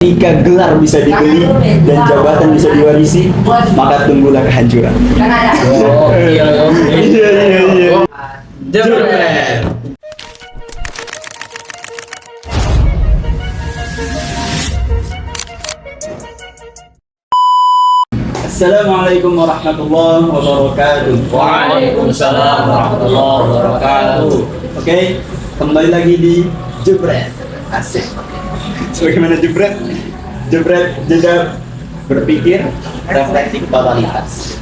Jika gelar bisa dibeli dan jabatan bisa diwarisi, maka tunggulah kehancuran. Iya. Jebret. Assalamualaikum warahmatullahi wabarakatuh. Waalaikumsalam warahmatullahi wabarakatuh. Oke, kembali lagi di Jebret. Asik. Sebagaimana Jebret? Jebret jeda berpikir, refleksi totalitas.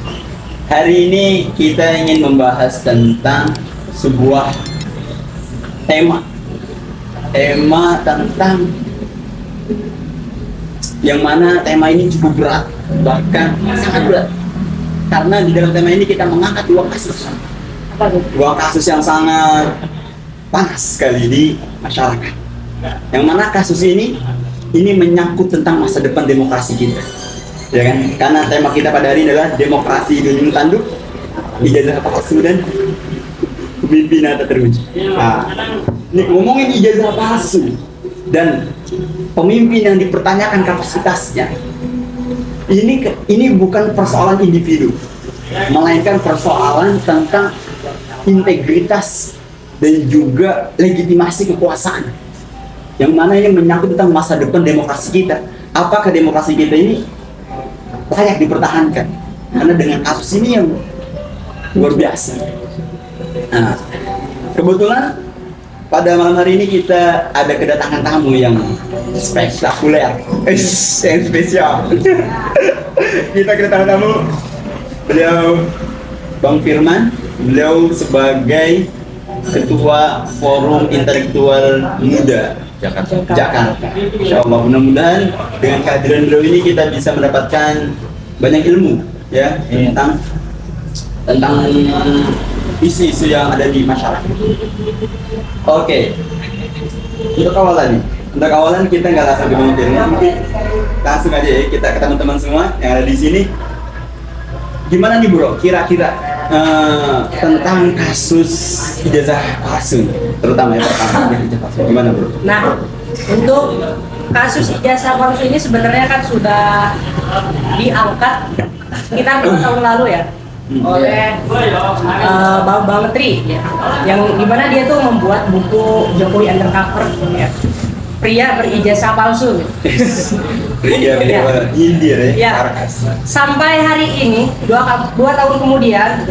Hari ini kita ingin membahas tentang sebuah tema tentang yang mana tema ini cukup berat, bahkan sangat berat, karena di dalam tema ini kita mengangkat dua kasus yang sangat panas sekali di masyarakat, yang mana kasus ini menyangkut tentang masa depan demokrasi kita, ya kan? Karena tema kita pada hari ini adalah demokrasi gunung tanduk, ijazah palsu dan kepemimpinan tak terwujud. Nah, ini ngomongin ijazah palsu dan pemimpin yang dipertanyakan kapasitasnya, ini bukan persoalan individu, melainkan persoalan tentang integritas dan juga legitimasi kekuasaan, yang mana ini menyangkut tentang masa depan demokrasi kita. Apakah demokrasi kita ini layak dipertahankan? Karena dengan kasus ini yang luar biasa. Nah, kebetulan pada malam hari ini kita ada kedatangan tamu yang spektakuler, yang spesial. Kita kedatangan tamu, beliau Bang Firman, beliau sebagai Ketua Forum Intelektual Muda Jakarta. Insya Allah, mudah-mudahan dengan kehadiran beliau ini kita bisa mendapatkan banyak ilmu, ya, tentang isu-isu yang ada di masyarakat. Oke, untuk awalan kita nggak langsung ngomong Firman, langsung aja ya kita ke teman-teman semua yang ada di sini. Gimana nih bro, kira-kira tentang kasus ijazah palsu, terutama ya pertama ijazah palsu, gimana bro? Nah, untuk kasus ijazah palsu ini sebenarnya kan sudah diangkat sekitar 2 tahun lalu ya, oleh Bang Menteri ya, yang dimana dia tuh membuat buku Jokowi Undercover ya, pria berijazah palsu. Pria nyindir Ya. Sampai hari ini 2 tahun kemudian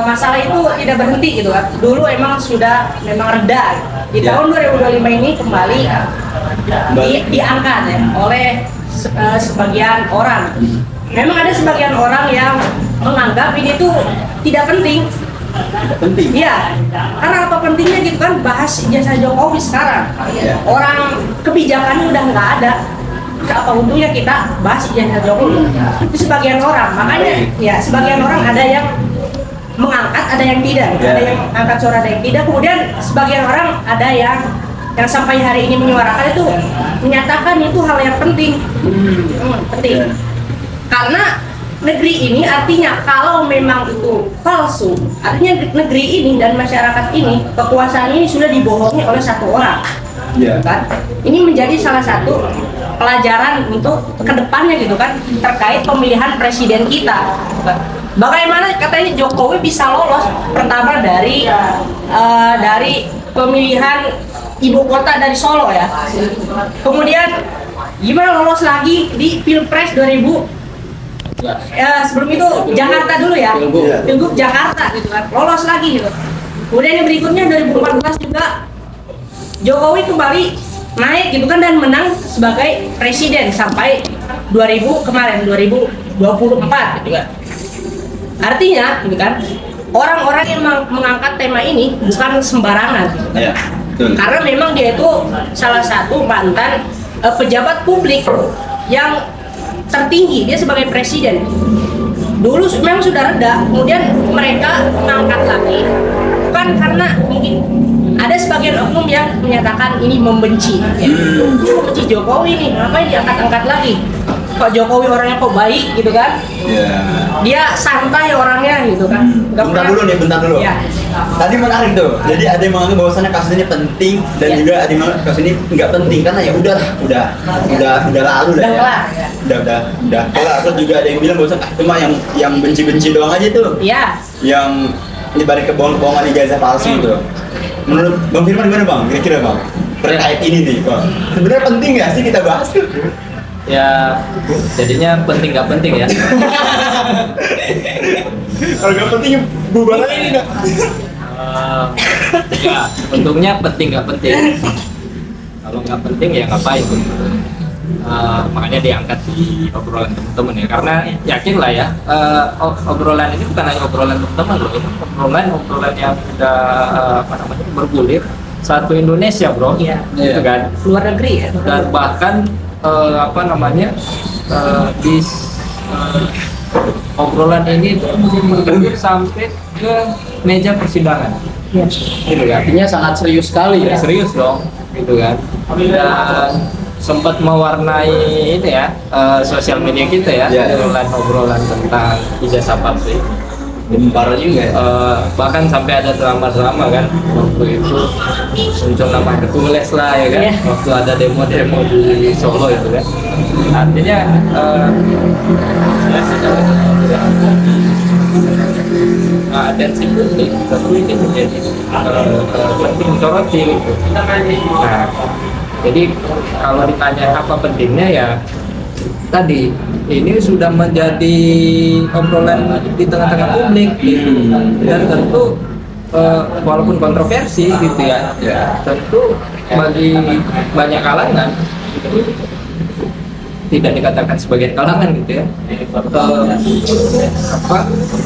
masalah itu tidak berhenti gitu kan. Dulu emang sudah reda. Di tahun 2025 ini kembali diangkat ya oleh sebagian orang. Memang ada sebagian orang yang menganggap ini tuh tidak penting. Iya, karena apa pentingnya gitu kan, bahas ijazah Jokowi sekarang. Orang kebijakannya udah nggak ada. Apa untungnya kita bahas ijazah Jokowi? Itu sebagian orang. Makanya ya sebagian orang ada yang mengangkat, ada yang tidak. Ada yang angkat suara, ada yang tidak. Kemudian sebagian orang ada yang sampai hari ini menyuarakan itu, menyatakan itu hal yang penting. Penting. Karena negeri ini artinya kalau memang itu palsu, artinya negeri ini dan masyarakat ini, kekuasaan ini sudah dibohongi oleh satu orang. Kan? Ini menjadi salah satu pelajaran untuk kedepannya gitu kan, terkait pemilihan presiden kita. Bagaimana katanya Jokowi bisa lolos pertama dari pemilihan ibu kota dari Solo ya. Kemudian gimana lolos lagi di Pilpres 2000? Ya, sebelum itu Jakarta dulu ya, Pilgub Jakarta gitu kan, lolos lagi gitu. Kemudian yang berikutnya 2014 juga Jokowi kembali naik gitu kan dan menang sebagai presiden sampai 2024 gitu kan. Artinya gitu kan, orang-orang yang mengangkat tema ini bukan sembarangan gitu kan. Karena memang dia itu salah satu mantan pejabat publik yang tertinggi, dia sebagai presiden. Dulu memang sudah reda, kemudian mereka mengangkat lagi, bukan karena mungkin ada sebagian oknum yang menyatakan ini membenci, membenci Jokowi nih, ngapain diangkat-angkat lagi? Pak Jokowi orangnya kok baik gitu kan. Iya. Dia santai orangnya gitu kan. Nggak Bentar pernah- dulu nih, bentar dulu. Ya. Tadi menarik tuh. Jadi ada yang menganggap bahwasannya kasus ini penting dan Iya. juga ada yang menganggap kasus ini nggak penting karena ya udah lalu Udah ya. kelar, ya. Udah kelar. Terus juga ada yang bilang bahwasan cuma yang benci-benci doang aja tuh. Iya. Yang nyebarin kebohongan ijazah palsu itu. Menurut Bang Firman gimana Bang? Kira-kira Bang? Terkait ini nih Bang. Sebenarnya penting nggak sih kita bahas tuh? Ya, jadinya penting nggak penting ya. Kalau nggak penting bubar aja nih nggak? Ya, untungnya penting nggak penting. Kalau nggak penting ya ngapain? Makanya diangkat di obrolan teman-teman ya, karena yakin lah ya, obrolan ini bukan hanya obrolan teman loh, ini obrolan yang udah bergulir satu Indonesia bro, Iya. gitu kan. Luar negeri ya. Dan bahkan di obrolan ini itu bergulir sampai ke meja persidangan, Iya. gitu kan. Artinya sangat serius sekali ya. Serius dong, gitu kan. Dan sempat mewarnai ini ya, sosial media kita ya, Ya. obrolan tentang ijazah palsu. Parah juga. Bahkan sampai ada drama-drama kan waktu itu, muncul nama Hercules lah ya kan, Iya. waktu ada demo-demo di Solo itu kan. Artinya atensi publik tentu ini menjadi penting disoroti gitu. Nah, jadi kalau ditanya apa pentingnya ya tadi ini sudah menjadi obrolan di tengah-tengah publik gitu. Dan tentu walaupun kontroversi gitu ya, tentu bagi banyak kalangan gitu, tidak dikatakan sebagian kalangan gitu ya,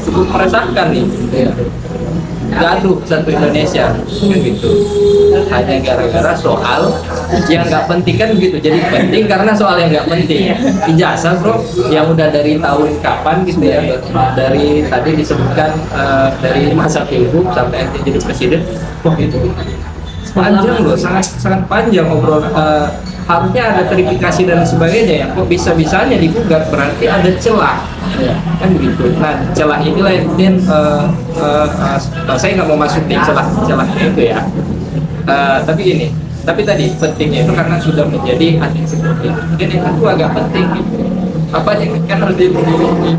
cukup meresahkan nih gitu ya. Gaduh satu Indonesia kan gitu, hanya gara-gara soal yang nggak penting kan gitu. Jadi penting karena soal yang nggak penting. Ijazah bro yang udah dari tahun kapan gitu ya, dari tadi disebutkan dari masa pilgub sampai nanti jadi presiden. Wah itu panjang loh, sangat panjang obrolan. Harusnya ada verifikasi dan sebagainya ya, kok bisa-bisanya digugat, berarti ada celah kan begitu. Nah celah inilah yang kemudian saya nggak mau masuk di celah itu ya. Tapi tadi pentingnya itu karena sudah menjadi atensi publik. Kemudian yang kedua agak penting gitu, apa yang kan harus dimiliki.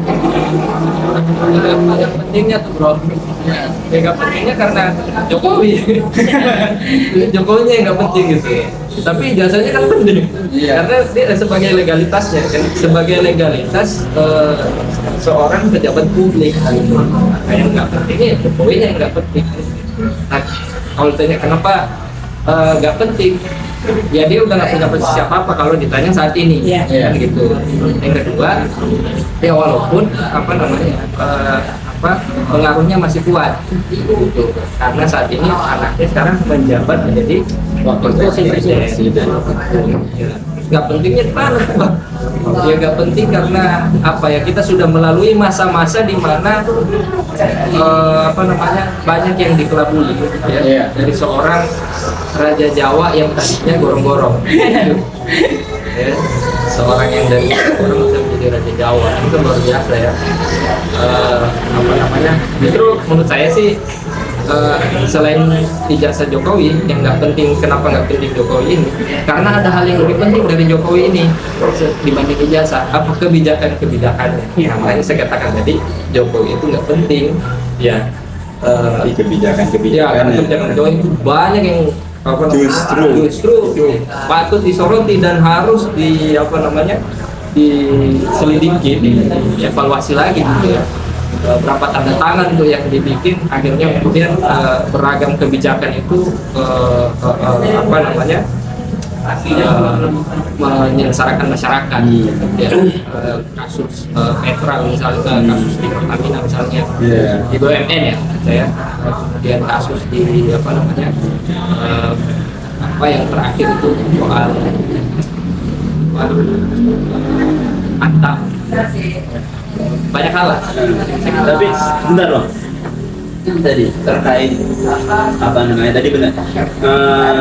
Yang pentingnya tuh bro, yang nggak pentingnya karena Jokowi. Jokowinya yang nggak penting gitu. Tapi jasanya kan penting, karena dia sebagai legalitasnya kan, sebagai legalitas seorang pejabat publik gitu. Nah, yang nggak pentingnya Jokowinya yang nggak penting. Nah, kalau ditanya kenapa nggak penting, ya dia udah nggak punya posisi apa-apa kalau ditanya saat ini, Iya. kan gitu. Yang kedua, ya walaupun pengaruhnya masih kuat gitu, karena saat ini anaknya sekarang menjabat menjadi wakil presiden. Nggak pentingnya di mana tuh Bang? Ya nggak penting karena apa ya, kita sudah melalui masa-masa di mana banyak yang dikelabui ya, dari seorang raja Jawa yang tadinya gorong-gorong. Ya, seorang yang dari orang bisa menjadi raja Jawa itu luar biasa ya. Justru menurut saya sih selain ijazah Jokowi yang nggak penting, kenapa nggak penting Jokowi ini? Karena ada hal yang lebih penting dari Jokowi ini dibanding ijazah, apa kebijakannya. Nah, makanya saya katakan tadi Jokowi itu nggak penting ya. Di kebijakan-kebijakan Kebijakan Jokowi itu banyak yang justru patut disoroti dan harus diselidiki, dievaluasi lagi gitu ya. Berapa tanda tangan tuh yang dibikin, akhirnya kemudian beragam kebijakan itu menyengsarakan masyarakat ya. Kasus Petra misalnya, kasus di Pertamina misalnya, di BUMN ya saya, kemudian kasus di yang terakhir itu soal Antam, banyak hal lah. Tapi bentar loh, tadi terkait apa namanya tadi benar.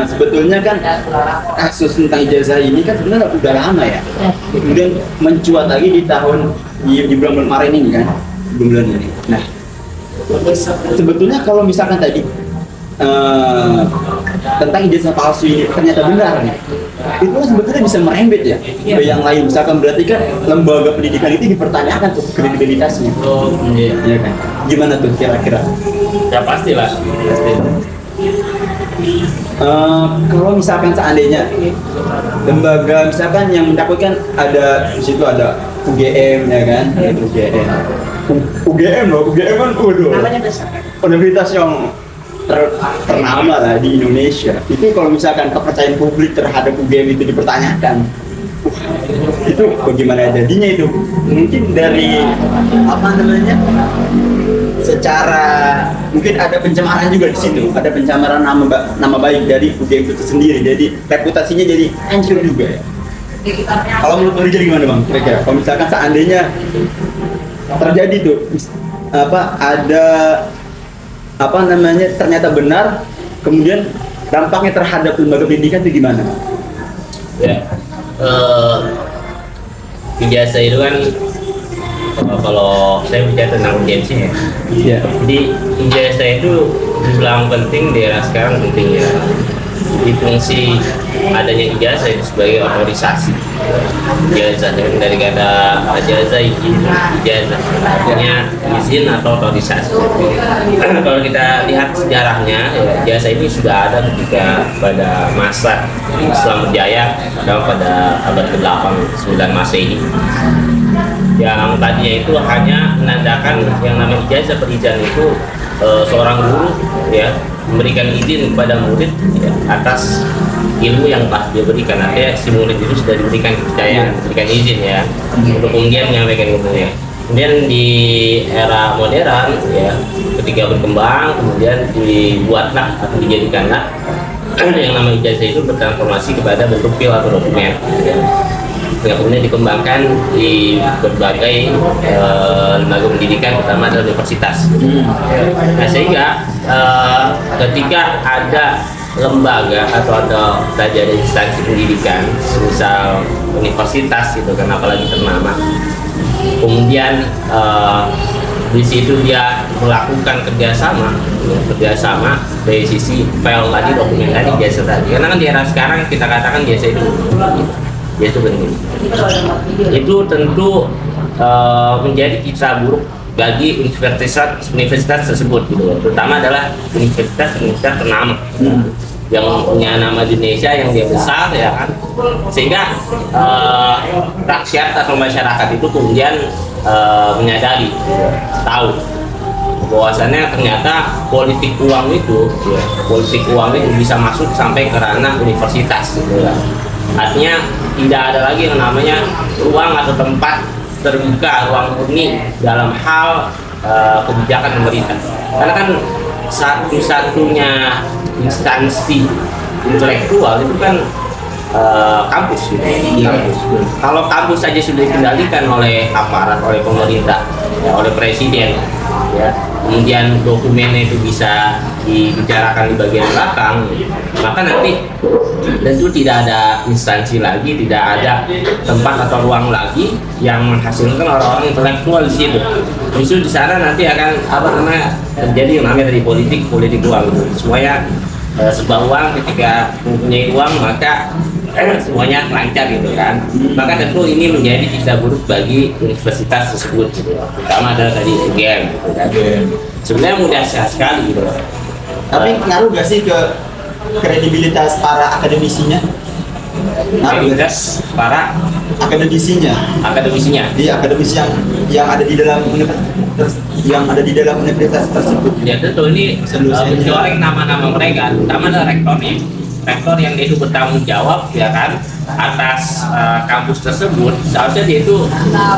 Sebetulnya kan kasus tentang ijazah ini kan sebenarnya udah lama ya. Kemudian mencuat lagi di bulan Maret ini kan, bulan ini. Nah, sebetulnya kalau misalkan tadi tentang ijazah palsu ini ternyata benar nih, itu kan sebetulnya bisa merembet ya ke yang lain. Misalkan berarti kan lembaga pendidikan itu dipertanyakan tuh kredibilitasnya. Iya kan? Gimana tuh kira-kira? Ya pastilah, pasti. Kalau misalkan seandainya lembaga misalkan yang mendapatkan ada di situ ada UGM ya kan, UGM. UGM loh, UGM kan universitas yang ternama lah di Indonesia. Itu kalau misalkan kepercayaan publik terhadap UGM itu dipertanyakan, itu bagaimana jadinya itu? Mungkin dari apa namanya? Secara mungkin ada pencemaran juga di situ, ada pencemaran nama baik dari UGM itu sendiri. Jadi reputasinya jadi hancur juga ya. Kalau menurut Rizal gimana bang? Kira-kira kalau misalkan seandainya terjadi tuh ada ternyata benar, kemudian dampaknya terhadap lembaga pendidikan itu gimana? Ya, ijazah itu kan kalau saya bicara tentang urgensi ya. Iya. Jadi ijazah itu dibilang penting di era sekarang penting ya. Di fungsi adanya ijazah itu sebagai otorisasi. Ijazah dari kata ijazah artinya izin atau otorisasi. Kalau kita lihat sejarahnya, ya, ijazah ini sudah ada ketika pada masa Islam Jaya pada abad ke-8 9 Masehi. Yang tadinya itu hanya menandakan yang namanya ijazah perizinan itu seorang guru ya memberikan izin kepada murid ya, atas ilmu yang telah dia berikan. Artinya si murid itu sudah diberikan kepercayaan, diberikan izin ya untuk kemudian menyampaikan ilmunya. Kemudian di era modern ya ketika berkembang kemudian dibuatlah atau dijadikanlah yang namanya ijazah itu bertransformasi kepada bentuk pil atau dokumen ya. Yang kemudian dikembangkan di berbagai lembaga pendidikan, terutama adalah universitas. Nah sehingga ketika ada lembaga atau ada instansi pendidikan, misal universitas gitu kan, apalagi ternama, kemudian di situ dia melakukan kerjasama dari sisi file tadi, dokumen tadi, jasa tadi. Karena kan di era sekarang kita katakan jasa itu penting. Itu tentu menjadi citra buruk bagi universitas tersebut gitu, terutama adalah universitas ternama yang punya nama di Indonesia, yang dia besar ya kan, sehingga rakyat atau masyarakat itu kemudian menyadari, tahu bahwasannya ternyata politik uang itu bisa masuk sampai ke ranah universitas gitu ya. Artinya tidak ada lagi yang namanya ruang atau tempat terbuka, ruang murni dalam hal kebijakan pemerintah. Karena kan satu-satunya instansi intelektual itu kan kampus gitu. Kampus. Kalau kampus saja sudah dikendalikan oleh aparat, oleh pemerintah, ya, oleh presiden, ya, kemudian dokumennya itu bisa dibicarakan di bagian belakang, maka nanti tentu tidak ada instansi lagi, tidak ada tempat atau ruang lagi yang menghasilkan orang-orang intelektual di situ. Justru di sana nanti akan terjadi yang namanya dari politik uang itu. Semuanya sebuah uang, ketika mempunyai uang maka semuanya lancar gitu kan. Maka tentu ini menjadi citra buruk bagi universitas tersebut gitu. Pertama adalah tadi UGM gitu kan. Sebenarnya mudah sekali gitu. Tapi ngaruh gak sih ke kredibilitas para akademisinya? Kredibilitas para akademisinya. Di akademisi yang ada di dalam universitas tersebut. Ya tentu ini mencoreng nama-nama mereka, terutama adalah rektor yang dia itu bertanggung jawab ya kan atas kampus tersebut. Seharusnya dia itu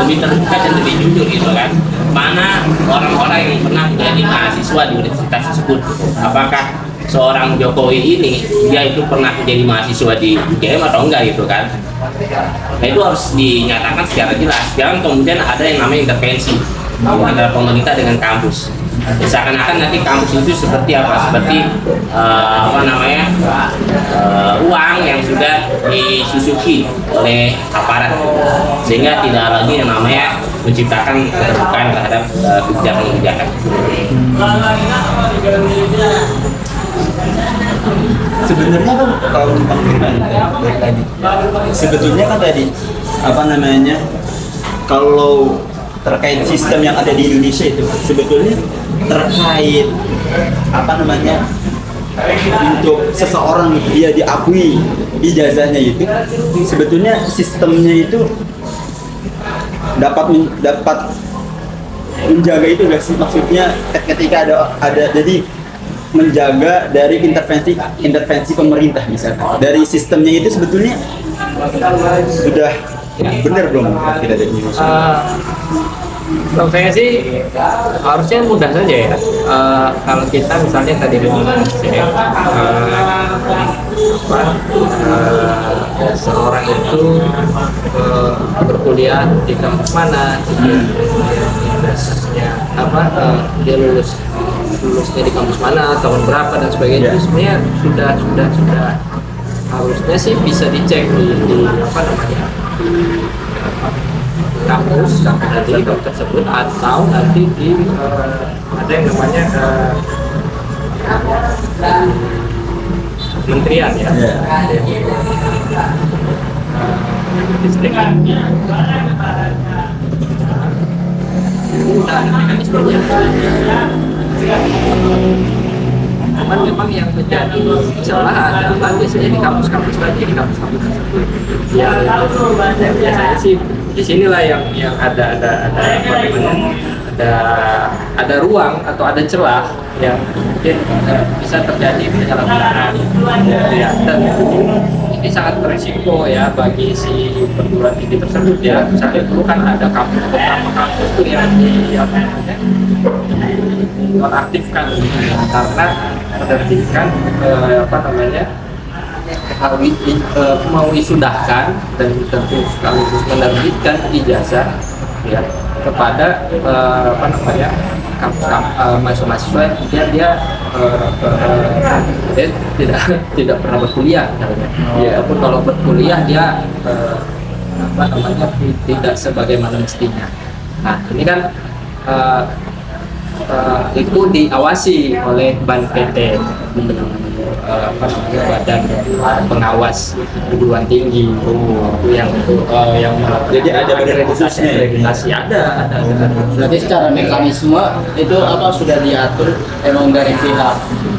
lebih terbuka dan lebih jujur gitu kan, mana orang-orang yang pernah menjadi mahasiswa di universitas tersebut. Apakah seorang Jokowi ini dia itu pernah menjadi mahasiswa di UGM atau enggak gitu kan. Nah itu harus dinyatakan secara jelas. Jangan kemudian ada yang namanya intervensi antara pemerintah dengan kampus. seakan-akan nanti kampus itu seperti apa? Seperti uang yang sudah disusuki oleh aparat, sehingga tidak lagi yang namanya menciptakan keterbukaan terhadap kebijakan-kebijakan. Sebenarnya kan kalau Bang Firman balik lagi, sebetulnya kan tadi apa namanya, kalau terkait sistem yang ada di Indonesia itu sebetulnya terkait apa namanya, untuk seseorang dia diakui ijazahnya itu sebetulnya sistemnya itu dapat menjaga itu gak sih, maksudnya ketika ada jadi menjaga dari intervensi pemerintah misalkan dari sistemnya itu sebetulnya sudah benar belum kita dari Indonesia? Menurut saya sih harusnya mudah saja ya. Kalau kita misalnya tadi seorang itu berkuliah di kampus mana, dia lulusnya di kampus mana, tahun berapa dan sebagainya, itu sebenarnya sudah harusnya sih bisa dicek di kampus nanti di kampus tersebut, atau nanti di ada yang namanya kementerian ya, distrik udah ada mekanismenya. Cuman memang yang menjadi celah adalah biasanya di kampus-kampus lagi, di kampus-kampus tersebut ya biasanya sih di sinilah yang ada ada ruang atau ada celah yang mungkin bisa terjadi penyalahgunaan ya, dan ini sangat berisiko ya bagi si perguruan tinggi tersebut ya. Misalnya dulu kan ada beberapa kampus tuh yang nonaktifkan karena menerbitkan mau wisudahkan dan tentu sekaligus menerbitkan ijazah ya kepada mahasiswa dia tidak pernah berkuliah ataupun kalau berkuliah dia tidak sebagaimana mestinya. Nah ini kan itu diawasi oleh BANPT, badan pengawas perguruan tinggi yang jadi ada badan khususnya ada. Berarti secara mekanisme itu sudah diatur emang dari pihak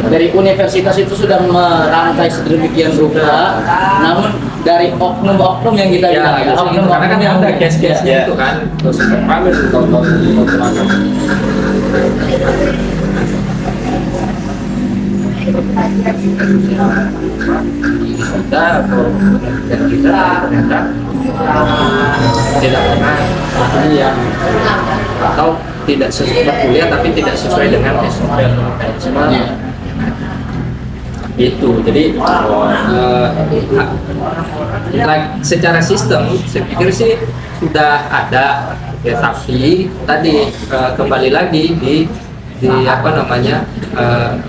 dari universitas itu sudah merangkai sedemikian rupa, namun dari oknum-oknum yang kita bilang ya, karena kan ada case-case-nya itu kan terus kami tahun-tahun sudah atau kita ternyata tidak pernah kuliah atau tidak sesuai kuliah tapi tidak sesuai dengan SOP itu. Jadi secara sistem saya pikir sih sudah ada ya, tapi tadi kembali lagi di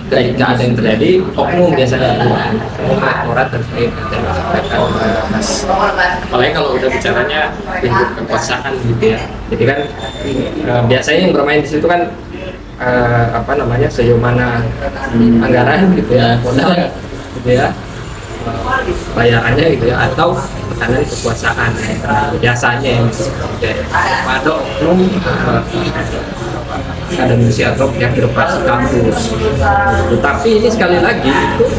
ketika ada yang terjadi oknum biasanya oknum rektorat dan sebagainya. Apalagi kalau udah bicaranya lingkup kekuasaan gitu ya. Jadi kan biasanya yang bermain di situ kan sejauh mana anggaran gitu ya, modal gitu ya, bayarannya gitu ya, atau tekanan kekuasaan biasanya yang seperti pada oknum administrator yang beroperasi kampus. Tetapi ini sekali lagi itu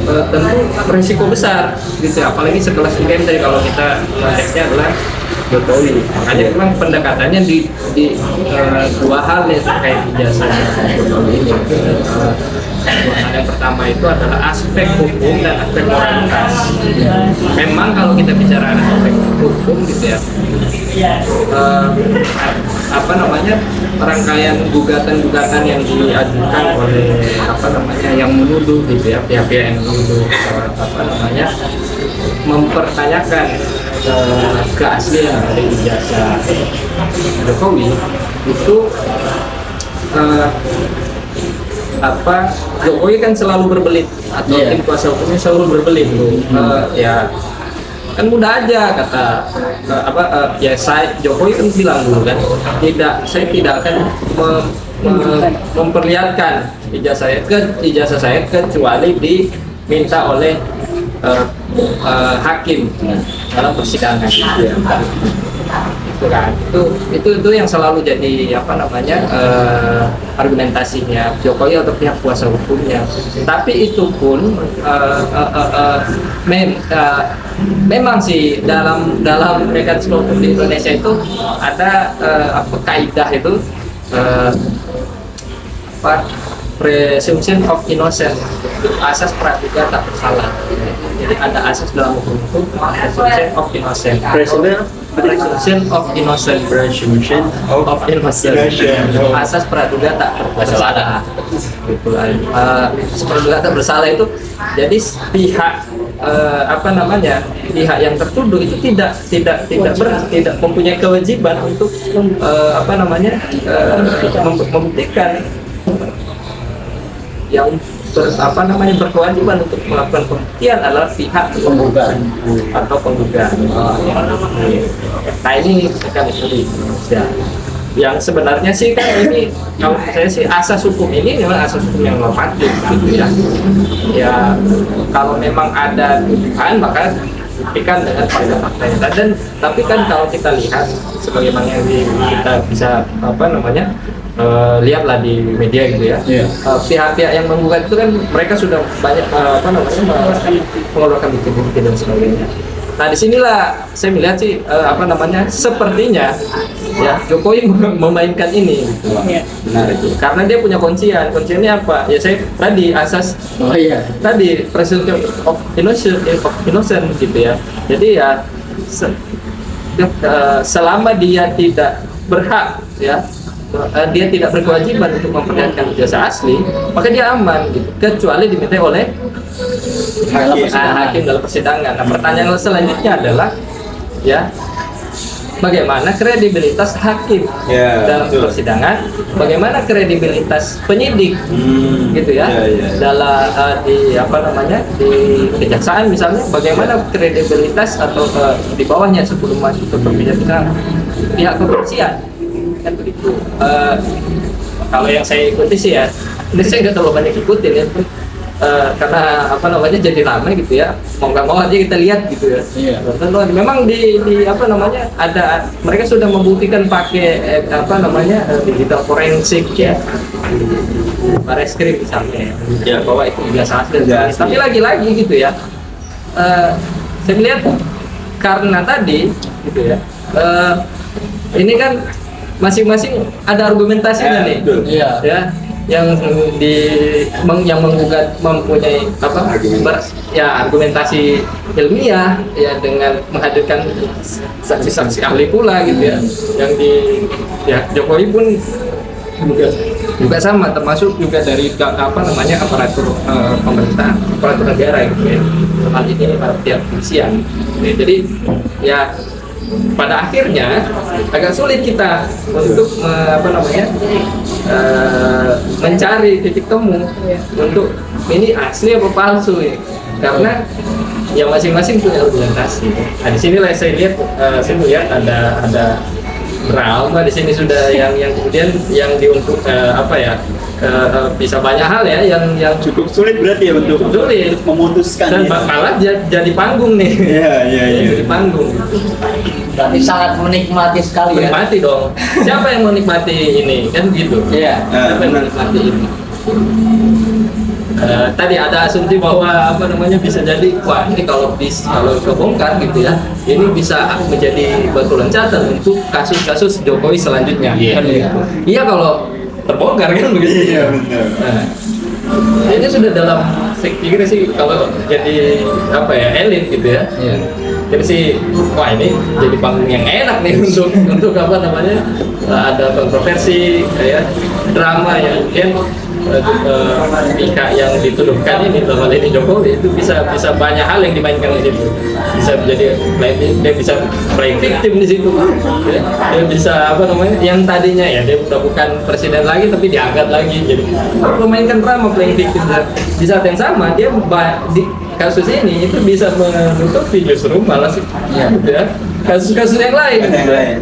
tentu berisiko besar gitu ya, apalagi sekelas UGM tadi kalau kita konteksnya adalah Jokowi. Makanya memang pendekatannya di dua hal ya terkait ijazah Jokowi ini. Hal yang pertama itu adalah aspek hukum dan aspek moralitas. Memang kalau kita bicara aspek hukum gitu ya, rangkaian gugatan-gugatan yang diajukan oleh yang menuduh gitu ya, pihak-pihak yang menuduh mempertanyakan keaslian dari ijazah Jokowi itu eh, Jokowi kan selalu berbelit atau Iya. tim kuasa hukumnya selalu berbelit tuh. Ya kan mudah aja kata ya Jokowi kan bilang dulu kan saya tidak akan memperlihatkan ijazah saya kecuali diminta oleh hakim dalam persidangan gitu ya. Itu kan itu yang selalu jadi argumentasinya Jokowi atau pihak kuasa hukumnya. Tapi itu pun memang sih dalam mekanisme hukum di Indonesia itu ada kaidah itu presumption of innocence, asas praduga tak bersalah. Jadi ada asas dalam hukum itu presumption of innocence. Presumption of innocence. Presumption Of innocence. Asas praduga tak bersalah. Gitu. Praduga tak bersalah itu jadi pihak pihak yang tertuduh itu tidak mempunyai kewajiban untuk membuktikan. Yang berkewajiban untuk melakukan pembuktian adalah pihak Penggugat. atau penggugat. Nah ini mekanisme yang sebenarnya sih kan ini kalau saya sih asas hukum ini memang asas hukum yang normatif gitu ya. Ya kalau memang ada tuduhan maka buktikan dengan fakta-faktanya. Dan tapi kan kalau kita lihat sebagaimana yang kita bisa lihatlah di media gitu ya. Iya. Pihak-pihak yang menggugat itu kan mereka sudah banyak mengeluarkan bukti-bukti dan sebagainya. Nah disinilah saya melihat sih sepertinya ya Jokowi memainkan ini. Benar itu. Karena dia punya kunciannya apa? Ya saya tadi asas Oh iya. tadi presumption of innocence gitu ya. Jadi ya selama dia tidak berhak ya dia tidak berkewajiban untuk memperlihatkan ijazah asli, maka dia aman gitu. Kecuali dimintai oleh hakim dalam persidangan. Nah, pertanyaan selanjutnya adalah ya bagaimana kredibilitas hakim dalam betul. persidangan, bagaimana kredibilitas penyidik gitu ya, dalam di kejaksaan misalnya, bagaimana kredibilitas atau di bawahnya sebelum masuk ke persidangan pihak kepolisian kan begitu. Kalau yang saya ikuti sih ya, ini saya nggak terlalu banyak ikutin ya. Karena jadi ramai gitu ya, mau nggak mau aja kita lihat gitu ya. Iya. Memang di ada mereka sudah membuktikan pakai digital forensik ya, Bareskrim misalnya ya, bahwa itu ijazah asli. Tapi lagi-lagi gitu ya, saya melihat karena tadi gitu ya, ini kan masing-masing ada argumentasinya nih. Iya. Ya, yang menggugat mempunyai argumentasi ilmiah ya, dengan menghadirkan saksi-saksi ahli pula gitu ya. Yang Jokowi pun juga sama, termasuk juga dari aparatur pemerintah, aparatur negara gitu ya. Hal ini para pihak kepolisian. Jadi ya pada akhirnya agak sulit kita untuk mencari titik temu untuk ini asli apa palsu ya, karena ya masing-masing punya argumentasi. Nah di sinilah saya lihat ada drama di sini sudah yang kemudian yang bisa banyak hal ya yang Cukup sulit berarti ya untuk sulit memutuskan dan ya. malah jadi panggung nih. Iya. Jadi panggung. Berarti sangat menikmati sekali ya. Menikmati dong. Siapa yang menikmati ini kan gitu? Iya. Siapa yang menikmati ini? Tadi ada asumsi bahwa bisa jadi wah ini kalau kebongkar gitu ya, ini bisa menjadi batu loncatan untuk kasus-kasus Jokowi selanjutnya. Kan begitu. Iya kalau terbongkar kan begitu. Iya benar. Nah, ini sudah dalam saya pikir sih kalau jadi elit gitu ya. Iya. Jadi sih wah ini jadi panggung yang enak nih untuk ada kontroversi ya, drama yang mungkin pihak yang dituduhkan ini dalam hal ini Jokowi itu bisa banyak hal yang dimainkan di situ. Bisa jadi dia bisa playing victim di situ. Dia bisa apa namanya, yang tadinya ya dia udah bukan presiden lagi tapi diangkat lagi jadi memainkan drama playing victim. Di saat yang sama dia di kasus ini itu bisa menutupi justru malah sih ya kasus-kasus yang lain.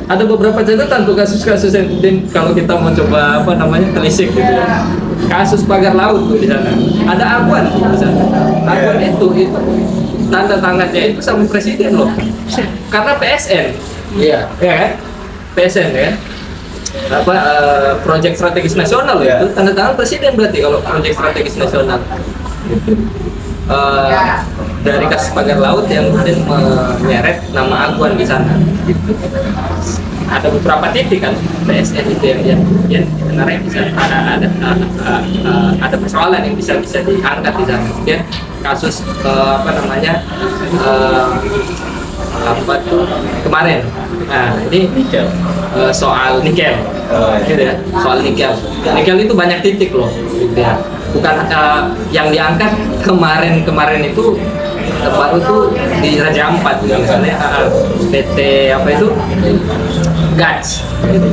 Ada beberapa catatan tuh kasus-kasus yang kalau kita mau coba apa namanya telisik gitu ya. Kasus pagar laut tuh di sana. Ada aguan tuh di sana. Aguan itu tanda tangannya itu sama presiden loh. Karena PSN. Iya. Ya kan? PSN ya. Apa proyek strategis nasional itu tanda tangan presiden berarti kalau proyek strategis nasional. Dari kasus pagar laut yang kemudian menyeret nama Aguan di sana. Gitu. Ada beberapa titik kan PSN itu yang sebenarnya bisa ada persoalan yang bisa diangkat di sana. Ya, kasus apa namanya apa tuh kemarin. Nah ini soal nikel, gitu ya. Soal nikel itu banyak titik loh, gitu ya. Bukan yang diangkat kemarin itu baru tuh di Raja Ampat gitu. Misalnya PT apa itu GATS gitu.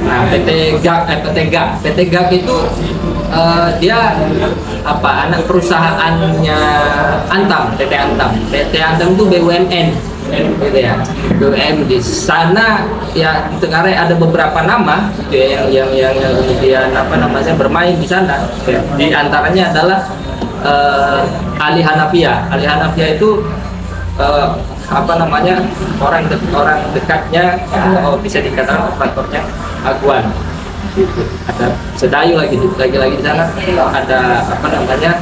Nah PT GAK itu dia apa anak perusahaannya Antam, PT Antam itu BUMN gitu ya. BUMN di sana ya sekarang ada beberapa nama gitu ya, yang kemudian apa namanya bermain di sana. Di antaranya adalah Ali Hanafia. Ali Hanafia itu apa namanya orang dekatnya bisa dikatakan operatornya Aguan. Gitu. Ada Sedayu lagi di sana ada apa namanya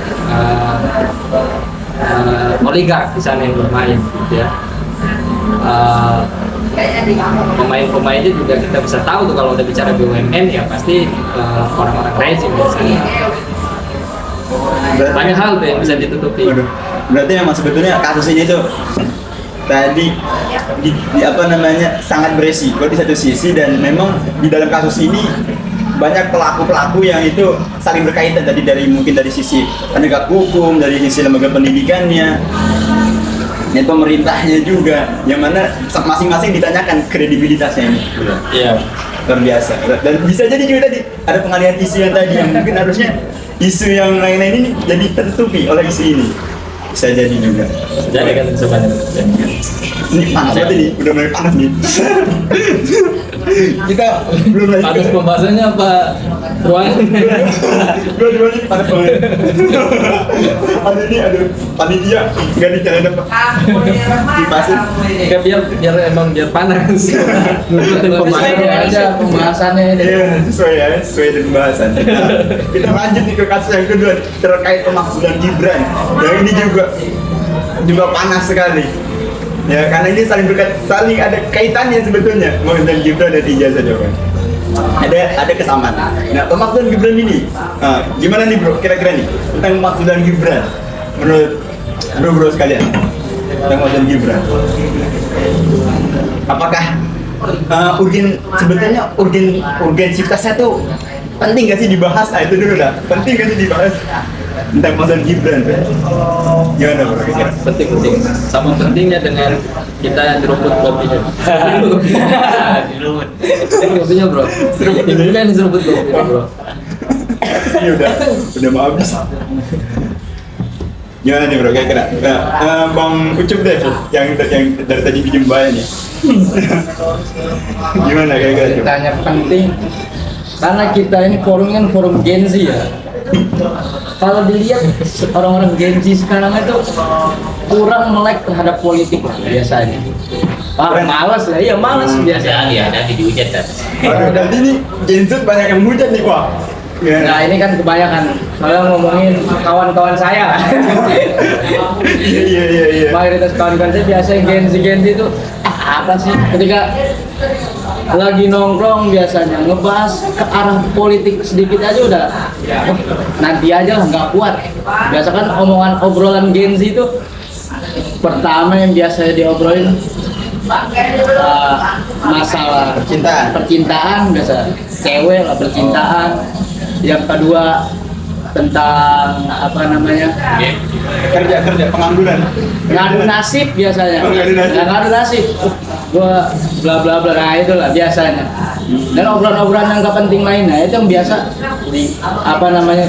oligark di sana yang bermain gitu ya. Pemain-pemainnya juga kita bisa tahu tuh kalau udah bicara BUMN ya pasti orang-orang rezim biasanya. Banyak hal tuh yang bisa ditutupi. Berarti memang sebetulnya kasus ini tuh tadi di apa namanya sangat beresiko di satu sisi, dan memang di dalam kasus ini banyak pelaku-pelaku yang itu saling berkaitan tadi mungkin dari sisi penegak hukum, dari sisi lembaga pendidikannya, dan pemerintahnya juga, yang mana masing-masing ditanyakan kredibilitasnya ini. Iya. Luar biasa. Dan bisa jadi juga tadi ada pengalihan isu yang tadi yang mungkin harusnya isu yang lain-lain ini jadi tertutupi oleh isu ini. Bisa jadi juga. Jadi kan bisa banyak. Ini panas banget ini, udah mulai panas nih. Kita belum lagi. Panas pembahasannya apa? Ruangan. Dua-duanya panas banget. Aduh panitia nggak dijalan apa? Dipasir. Ya biar panas. Sesuai aja pembahasannya ini. Iya, sesuai dengan pembahasan. Kita lanjut nih ke kasus yang kedua terkait pemakzulan Gibran. Yang ini juga panas sekali. Ya, karena ini saling ada kaitannya sebetulnya pemakzulan Gibran dan ijazah Jokowi. Ada kesamaan. Nah, pemakzulan Gibran ini, gimana nih bro? Kira-kira nih tentang pemakzulan Gibran menurut bro sekalian tentang pemakzulan Gibran. Apakah sebetulnya urgensitasnya tuh penting gak sih dibahas? Nah itu dulu dah. Penting gak sih dibahas tentang pemakzulan Gibran? Gimana bro? Penting. Sama pentingnya dengan kita dirobot kopinya. Kopinya bro. Ini kan diseruput kopinya bro. Ini udah mau habis. Gimana nih bro? Kira-kira Bang Ucup deh yang dari tadi pinjam bayar nih. Gimana kira-kira? Ditanya penting karena kita ini forum kan forum Gen Z ya. Kalau dilihat orang-orang Gen Z sekarang itu kurang melek terhadap politik lah biasanya. Malas lah, iya malas biasa. Nanti dihujat kan. Berarti ini Gen Z banyak yang hujat nih Pak. Nah ini kan kebanyakan, soalnya ngomongin kawan-kawan saya. Iya. Mayoritas kawan-kawan saya biasanya Gen Z itu apa sih? Ketika lagi nongkrong biasanya ngebahas ke arah politik sedikit aja udah nanti aja lah, nggak kuat. Biasa kan obrolan Gen Z itu pertama yang biasanya diobrolin masalah percintaan biasa, cewek lah, percintaan, yang kedua tentang apa namanya Kerja pengangguran. ngadu nasib biasanya. Oh, ngadu nasib. Ya, ngadu nasib. Gua bla bla bla, nah itulah biasanya. Dan obrolan-obrolan yang gak penting lainnya itu yang biasa di apa namanya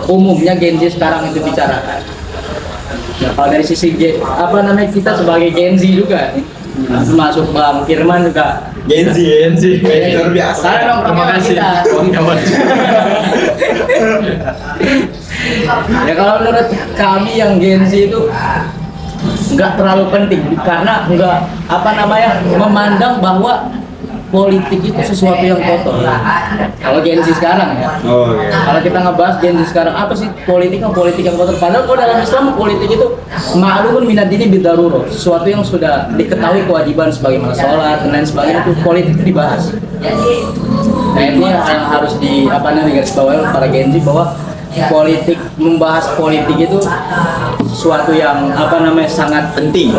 umumnya Gen Z sekarang itu bicarakan. Ya, kalau dari sisi apa namanya kita sebagai Gen Z juga, termasuk Bang Firman juga. Gen Z. Luar biasa. Saya nongkrongnya Terima kasih, kita. kawan-kawan. Ya kalau menurut kami yang Gen Z itu nggak terlalu penting karena nggak apa namanya memandang bahwa politik itu sesuatu yang kotor. Kalau Gen Z sekarang ya. Oh iya. Kalau kita ngebahas Gen Z sekarang apa sih politik yang kotor? Padahal kalau dalam Islam politik itu ma'lumun minad dini bidarurah, sesuatu yang sudah diketahui kewajiban sebagaimana sholat dan lain sebagainya itu politik itu dibahas. Nah ini yang harus di apa namanya garis bawahi oleh para Gen Z bahwa politik membahas politik itu sesuatu yang apa namanya sangat penting.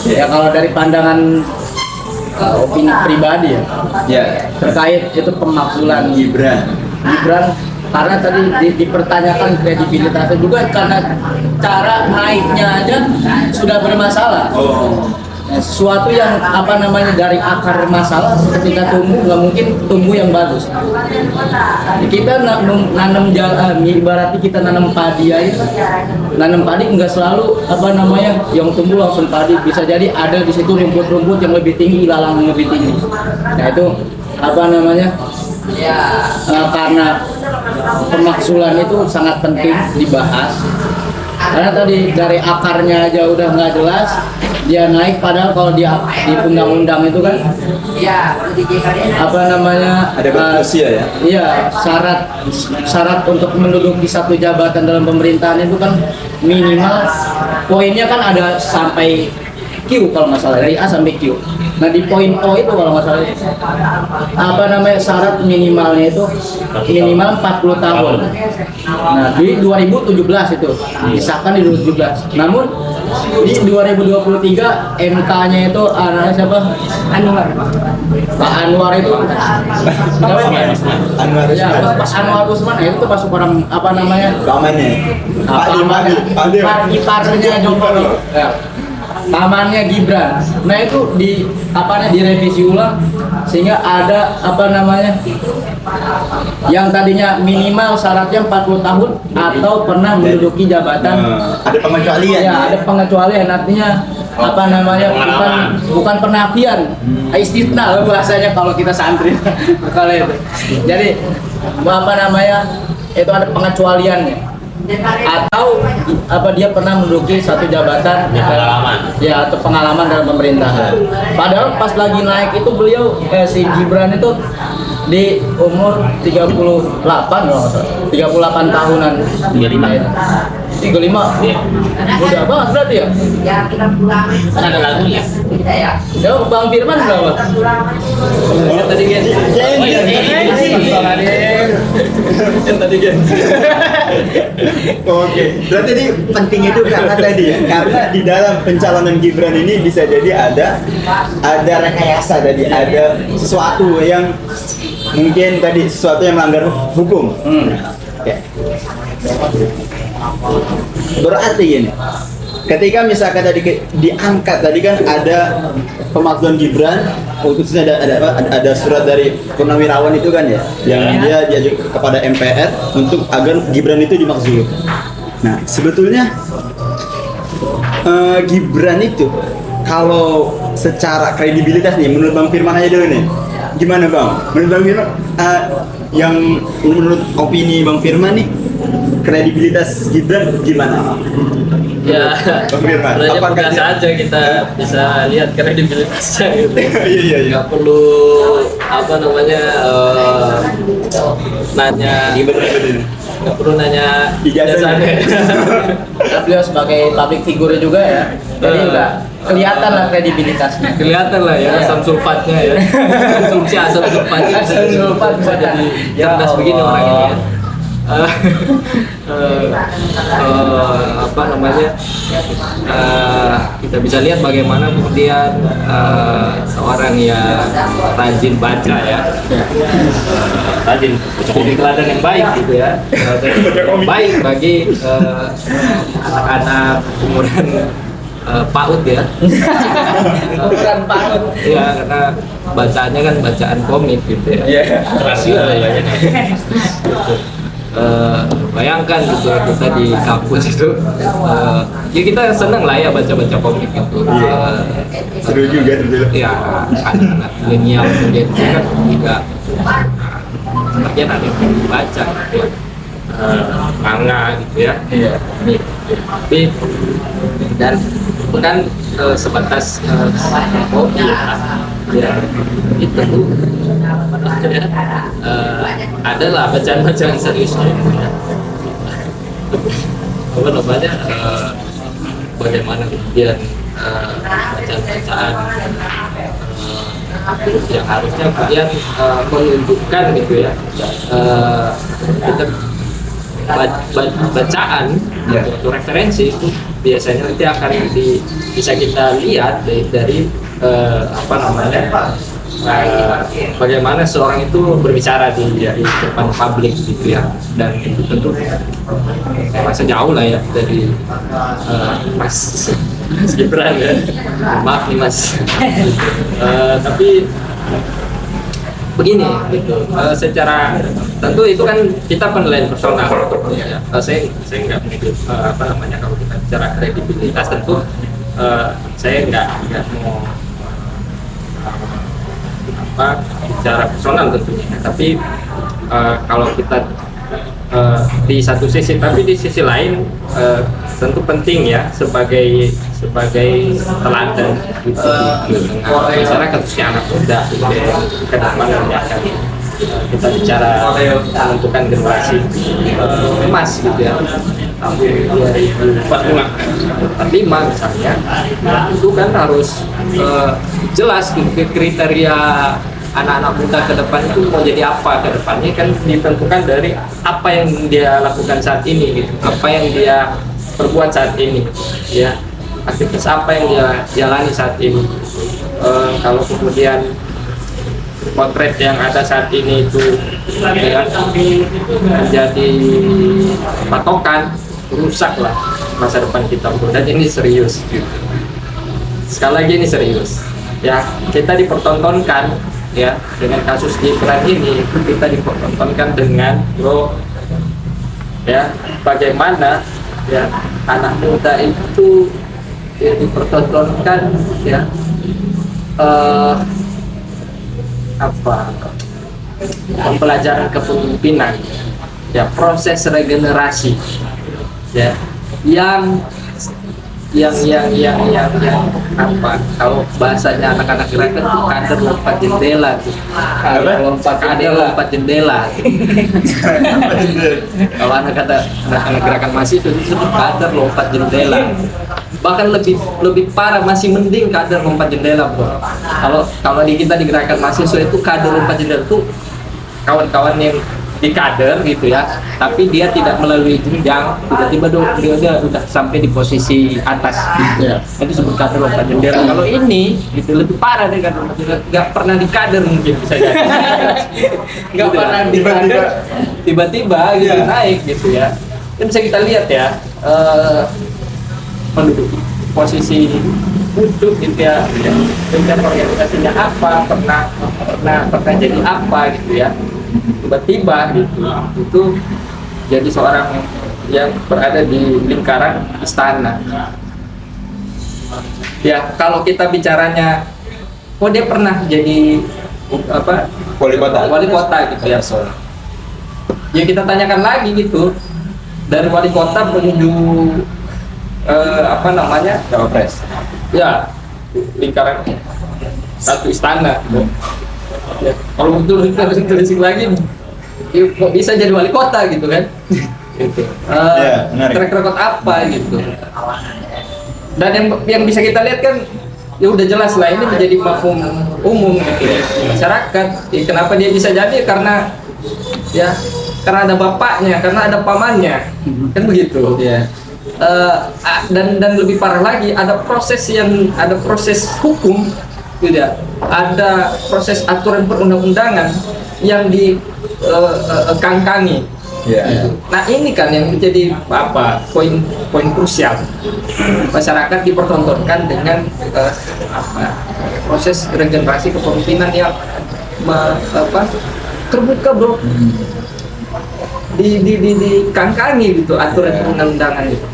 Ya kalau dari pandangan opini pribadi ya Ya. terkait itu pemakzulan Gibran. karena tadi dipertanyakan kredibilitasnya juga karena cara naiknya aja sudah bermasalah. Oh. Nah, sesuatu yang apa namanya dari akar masalah ketika tumbuh nggak mungkin tumbuh yang bagus. Kita nanam ibaratnya kita nanam padi aja, nanam padi nggak selalu apa namanya yang tumbuh langsung padi, bisa jadi ada di situ rumput-rumput yang lebih tinggi, ilalang yang lebih tinggi. Nah itu apa namanya karena pemakzulan itu sangat penting dibahas. Karena tadi dari akarnya aja udah nggak jelas, dia naik padahal kalau dia di undang-undang itu kan apa namanya Ada berusia ya. iya syarat untuk menduduki satu jabatan dalam pemerintahan itu kan minimal poinnya kan ada sampai Q kalau nggak salah, dari A sampai Q. Nah di poin O itu kalau nggak salah apa namanya syarat minimalnya itu minimal 40 tahun. Nah di 2017 itu disahkan di 2017. Namun di 2023 MK-nya itu anaknya siapa? Anwar. Pak Anwar itu Anwar ya, Pak Anwar Usman ya, itu masuk orang apa namanya? Pamannya. Pak iparnya Jokowi. Ya. Pamannya Gibran. Nah itu di apa namanya direvisi ulang sehingga ada apa namanya yang tadinya minimal syaratnya 40 tahun atau pernah menduduki jabatan. Ada pengecualian. Ya, ada pengecualian artinya apa namanya bukan penafian, istisna bahasanya kalau kita santri kalau itu. Jadi apa namanya itu ada pengecualiannya atau apa dia pernah menduduki satu jabatan Pengalaman. ya atau pengalaman dalam pemerintahan. Padahal pas lagi naik itu beliau si Gibran itu di umur 38 loh, 38 tahunan. 35 Iya. udah banget berarti ya. Kan ada lagunya. Ya Bang Firman berapa? Tadi Gen. Tadi Gen. Oke, berarti ini penting itu karena tadi ya, karena di dalam pencalonan Gibran ini bisa jadi ada rekayasa tadi, ada sesuatu yang mungkin tadi sesuatu yang melanggar hukum. Oke. Berarti gini, ketika misalkan tadi diangkat tadi kan ada pemakzulan Gibran, khususnya ada surat dari Purnawirawan itu kan ya, yang dia diajukan kepada MPR untuk agar Gibran itu dimakzul. Nah sebetulnya Gibran itu kalau secara kredibilitas nih, menurut Bang Firman aja dulu nih, gimana Bang? Menurut Bang Firman, yang menurut opini Bang Firman nih, kredibilitas Gibran gimana? Ya, Bang Firman, sebenarnya apakah biasa dia- aja kita bisa lihat kredibilitasnya gitu. Iya. Nggak perlu apa namanya nanya, nggak perlu nanya Ijazahnya. Nah, beliau sebagai public figure juga ya, jadi udah kelihatan lah kredibilitasnya. kelihatan lah ya asam sulfatnya ya, konsumsi asam sulfatnya Asam sulfat bisa jadi cerdas Ya begini Allah. orang ini ya. eh, apa namanya, kita bisa lihat bagaimana kemudian seorang yang rajin baca ya, rajin jadi teladan yang baik gitu ya, baik bagi anak-anak umuran PAUD ya. Bukan PAUD. Iya, karena bacaannya kan bacaan komik gitu ya. Iya. Keras juga ya. Bayangkan gitu ya, kita di kampus itu ya kita seneng lah ya baca-baca komik gitu. Seru juga dulu. Ya, anak-anak milenial kemudian kan juga sebagian ada yang baca gitu ya. Manga gitu ya. Iya. Tapi dan bukan sebatas hobi ya, itu adalah bacaan-bacaan serius ya. Apa namanya, bagaimana kemudian bacaan-bacaan yang harusnya kemudian menunjukkan gitu ya, kita bacaan atau referensi itu biasanya nanti akan bisa kita lihat dari apa namanya, bagaimana seorang itu berbicara di depan publik gitu ya, dan itu tentu masa jauh lah ya dari Mas Gibran ya, maaf nih Mas. Tapi begini gitu, secara tentu itu kan kita penilaian personal ya. Saya nggak menyebut apa namanya, kalau kita bicara kredibilitas tentu saya nggak mau apa bicara personal tentunya, tapi kalau kita di satu sisi, tapi di sisi lain tentu penting ya sebagai teladan gitu dengan masyarakat, khususnya anak muda gitu ya, ke depan nanti akan kita bicara menentukan generasi emas gitu ya, tahun 2045 misalnya, itu kan harus jelas gitu kriteria anak-anak muda ke depan itu mau jadi apa ke depannya, kan ditentukan dari apa yang dia lakukan saat ini gitu, apa yang dia perbuat saat ini ya, aktivitas apa yang dia jalani saat ini. Kalau kemudian potret yang ada saat ini itu ya, menjadi patokan, rusak lah masa depan kita, dan ini serius gitu. Sekali lagi ini serius ya, kita dipertontonkan ya dengan kasus Gibran ini, kita dipertontonkan dengan ya bagaimana ya anak muda itu ya, dipertontonkan ya apa pembelajaran kepemimpinan ya, proses regenerasi ya, yang apa, kalau bahasanya anak-anak gerakan itu kader lompat jendela tuh. Kader lompat jendela. Kalau anak-anak gerakan mahasiswa itu kader lompat jendela. Bahkan lebih parah, masih mending kader lompat jendela, bro. Kalau di kita di gerakan mahasiswa itu kader lompat jendela tuh kawan-kawan yang di kader gitu ya, tapi dia tidak melalui jenjang, tiba-tiba dia udah sampai di posisi atas gitu ya, itu disebut kader lompat jendela. Kalau ini gitu lebih parah deh, kader lompat jendela, nggak pernah di kader mungkin bisa jadi, nggak pernah di kader, tiba-tiba gitu naik gitu ya. Ini bisa kita lihat ya, menduduki posisi pucuk gitu ya, dan organisasinya apa, pernah jadi apa gitu ya, tiba-tiba gitu itu jadi seorang yang berada di lingkaran istana ya. Kalau kita bicaranya, oh dia pernah jadi apa, wali kota gitu ya, ya kita tanyakan lagi gitu, dari wali kota menuju apa namanya, cawapres ya, lingkaran satu istana gitu. Ya, kalau betul kita harus telisik lagi, ya, kok bisa jadi wali kota gitu kan? Gitu. Track record apa gitu? Dan yang bisa kita lihat kan, ya udah jelas lah, ini menjadi mafhum umum gitu ya, masyarakat. Ya, kenapa dia bisa jadi? Karena karena ada bapaknya, karena ada pamannya, kan begitu. Iya. Dan lebih parah lagi, ada proses hukum, tidak ada proses aturan perundang-undangan yang dikangkangi. Iya. Nah ini kan yang menjadi poin krusial. Masyarakat dipertontonkan dengan proses regenerasi kepemimpinan yang terbuka, bro. Dikangkangi gitu aturan perundang-undangan itu.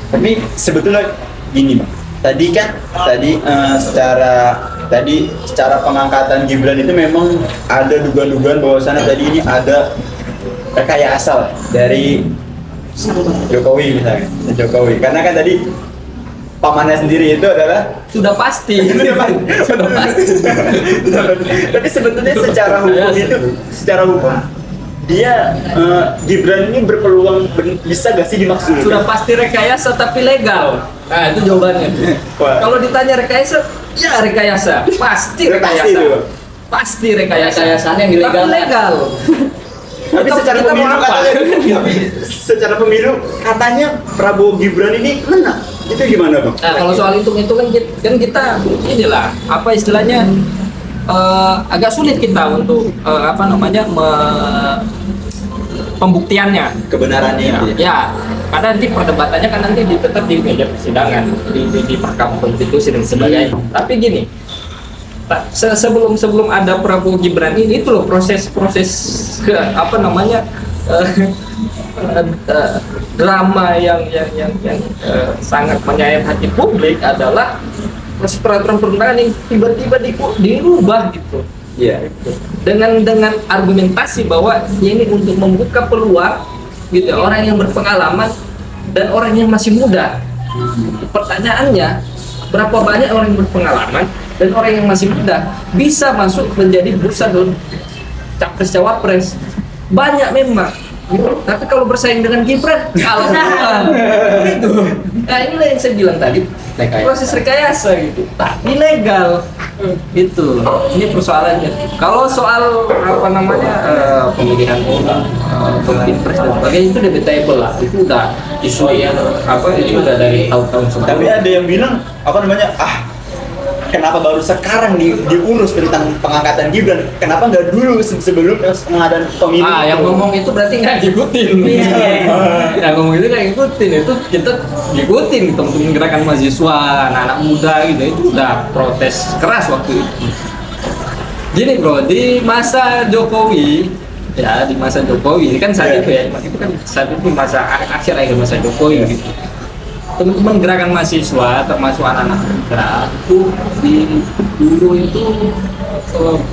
Tapi sebetulnya gini, Bang. Tadi secara pengangkatan Gibran itu memang ada dugaan-dugaan bahwasannya tadi ini ada rekayasa dari Jokowi misalnya, Jokowi. Karena kan tadi pamannya sendiri itu adalah Sudah pasti. Sudah pasti. tapi sebetulnya secara hukum dia Gibran ini berpeluang bisa gak sih dimaksud? Sudah pasti rekayasa tapi legal. Nah itu jawabannya. Wah. Kalau ditanya rekayasa, ya rekayasa. Pasti rekayasa. Pasti rekayasa. Rekayasanya yang ilegal. Tapi legal. Tapi secara Kita mau pemilu apa? tapi secara pemilu katanya Prabowo Gibran ini menang. Itu gimana, Bang? Nah kalau soal itu kan kita inilah apa istilahnya agak sulit kita untuk pembuktiannya. Kebenarannya itu ya. Ya, karena nanti perdebatannya kan nanti tetap di meja persidangan, di Mahkamah Konstitusi dan sebagainya. Tapi gini, Pak, sebelum ada Prabowo Gibran ini itu loh proses drama yang sangat menyayat hati publik adalah proses peraturan perundangan yang tiba-tiba dirubah gitu. Iya. Dengan argumentasi bahwa ini untuk membuka peluang gitu orang yang berpengalaman dan orang yang masih muda. Pertanyaannya, berapa banyak orang yang berpengalaman dan orang yang masih muda bisa masuk menjadi bursa capres cawapres? Banyak memang. Gitu. Tapi kalau bersaing dengan Gibran, kalah semua. Gitu. Nah inilah yang saya bilang tadi, proses rekayasa gitu, tapi legal. Itu, ini persoalannya. Kalau soal pemilihan pemimpin pres dan sebagainya itu debatable lah. Itu udah isu yang itu udah dari tahun-tahun sebelumnya. Tapi ada yang bilang kenapa baru sekarang diurus tentang pengangkatan Gibran? Kenapa nggak dulu sebelum pengadaan pemilu? Yang ngomong itu berarti nggak ngikutin. Yang ngomong itu nggak ngikutin, itu kita ngikutin teman-teman gerakan mahasiswa, anak-anak muda gitu, itu udah protes keras waktu itu. Gini bro, di masa Jokowi ini kan saat itu ya, itu kan saat itu masa akhir masa Jokowi gitu. Teman-teman gerakan mahasiswa termasuk anak-anak muda itu dulu itu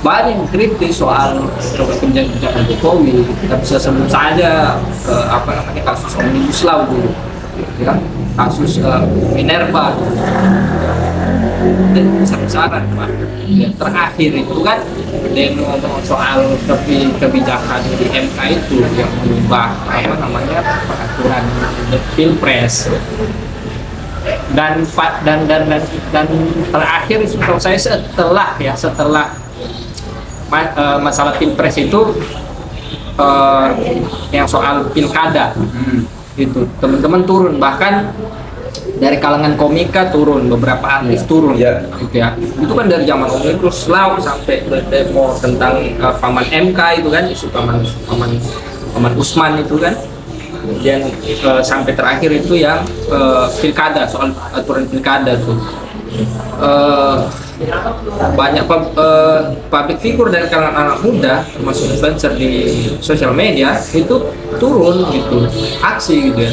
banyak kritis soal kebijakan Jokowi. Kita bisa sebut saja kasus Omnibus Law dulu, ya, kasus Minerba dan besar-besaran Pak. Ya, terakhir itu kan demo soal kebijakan di MK itu yang mengubah peraturan pilpres. Dan terakhir menurut saya setelah masalah pilpres itu yang soal pilkada itu teman-teman turun, bahkan dari kalangan komika turun, beberapa artis turun gitu ya. Itu kan dari zaman Omnibus Law sampai demo tentang paman MK itu kan, isu paman Usman itu kan. Kemudian sampai terakhir itu yang pilkada, soal aturan pilkada tuh banyak public figure dari kalangan anak muda termasuk influencer di sosial media itu turun gitu, aksi gitu ya.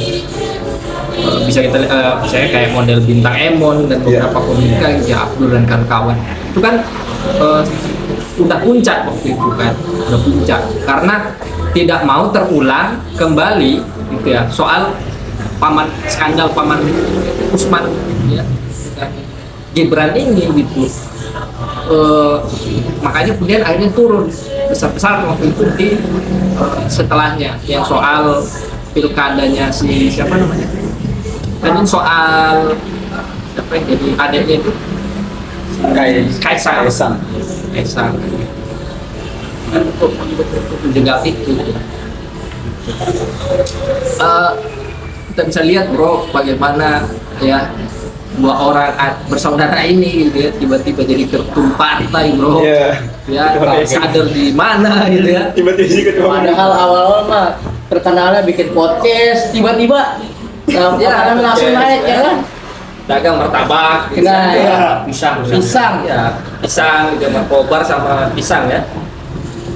Bisa kita misalnya kayak model Bintang Emon dan beberapa komika ya, Abdul dan kawan-kawan itu kan udah puncak waktu itu kan, udah puncak karena tidak mau terulang kembali gitu ya soal skandal paman Usman ya, Gibran ini gitu. Makanya kemudian akhirnya turun besar-besar waktu itu di setelahnya yang soal pilkadanya siapa namanya tadi, soal siapa yang jadi adiknya itu Kaisang untuk menjegal itu. Kita bisa lihat bro bagaimana ya dua orang bersaudara ini gitu ya tiba-tiba jadi ketum partai bro. Iya. Ya kader di mana gitu ya. Tiba-tiba jadi ketua umum. Padahal awal-awal mah perkenalannya bikin podcast, tiba-tiba Ya, langsung naik ya kan? dagang martabak gitu. Nah, ya. pisang ya pisang gitu markobar sama pisang ya.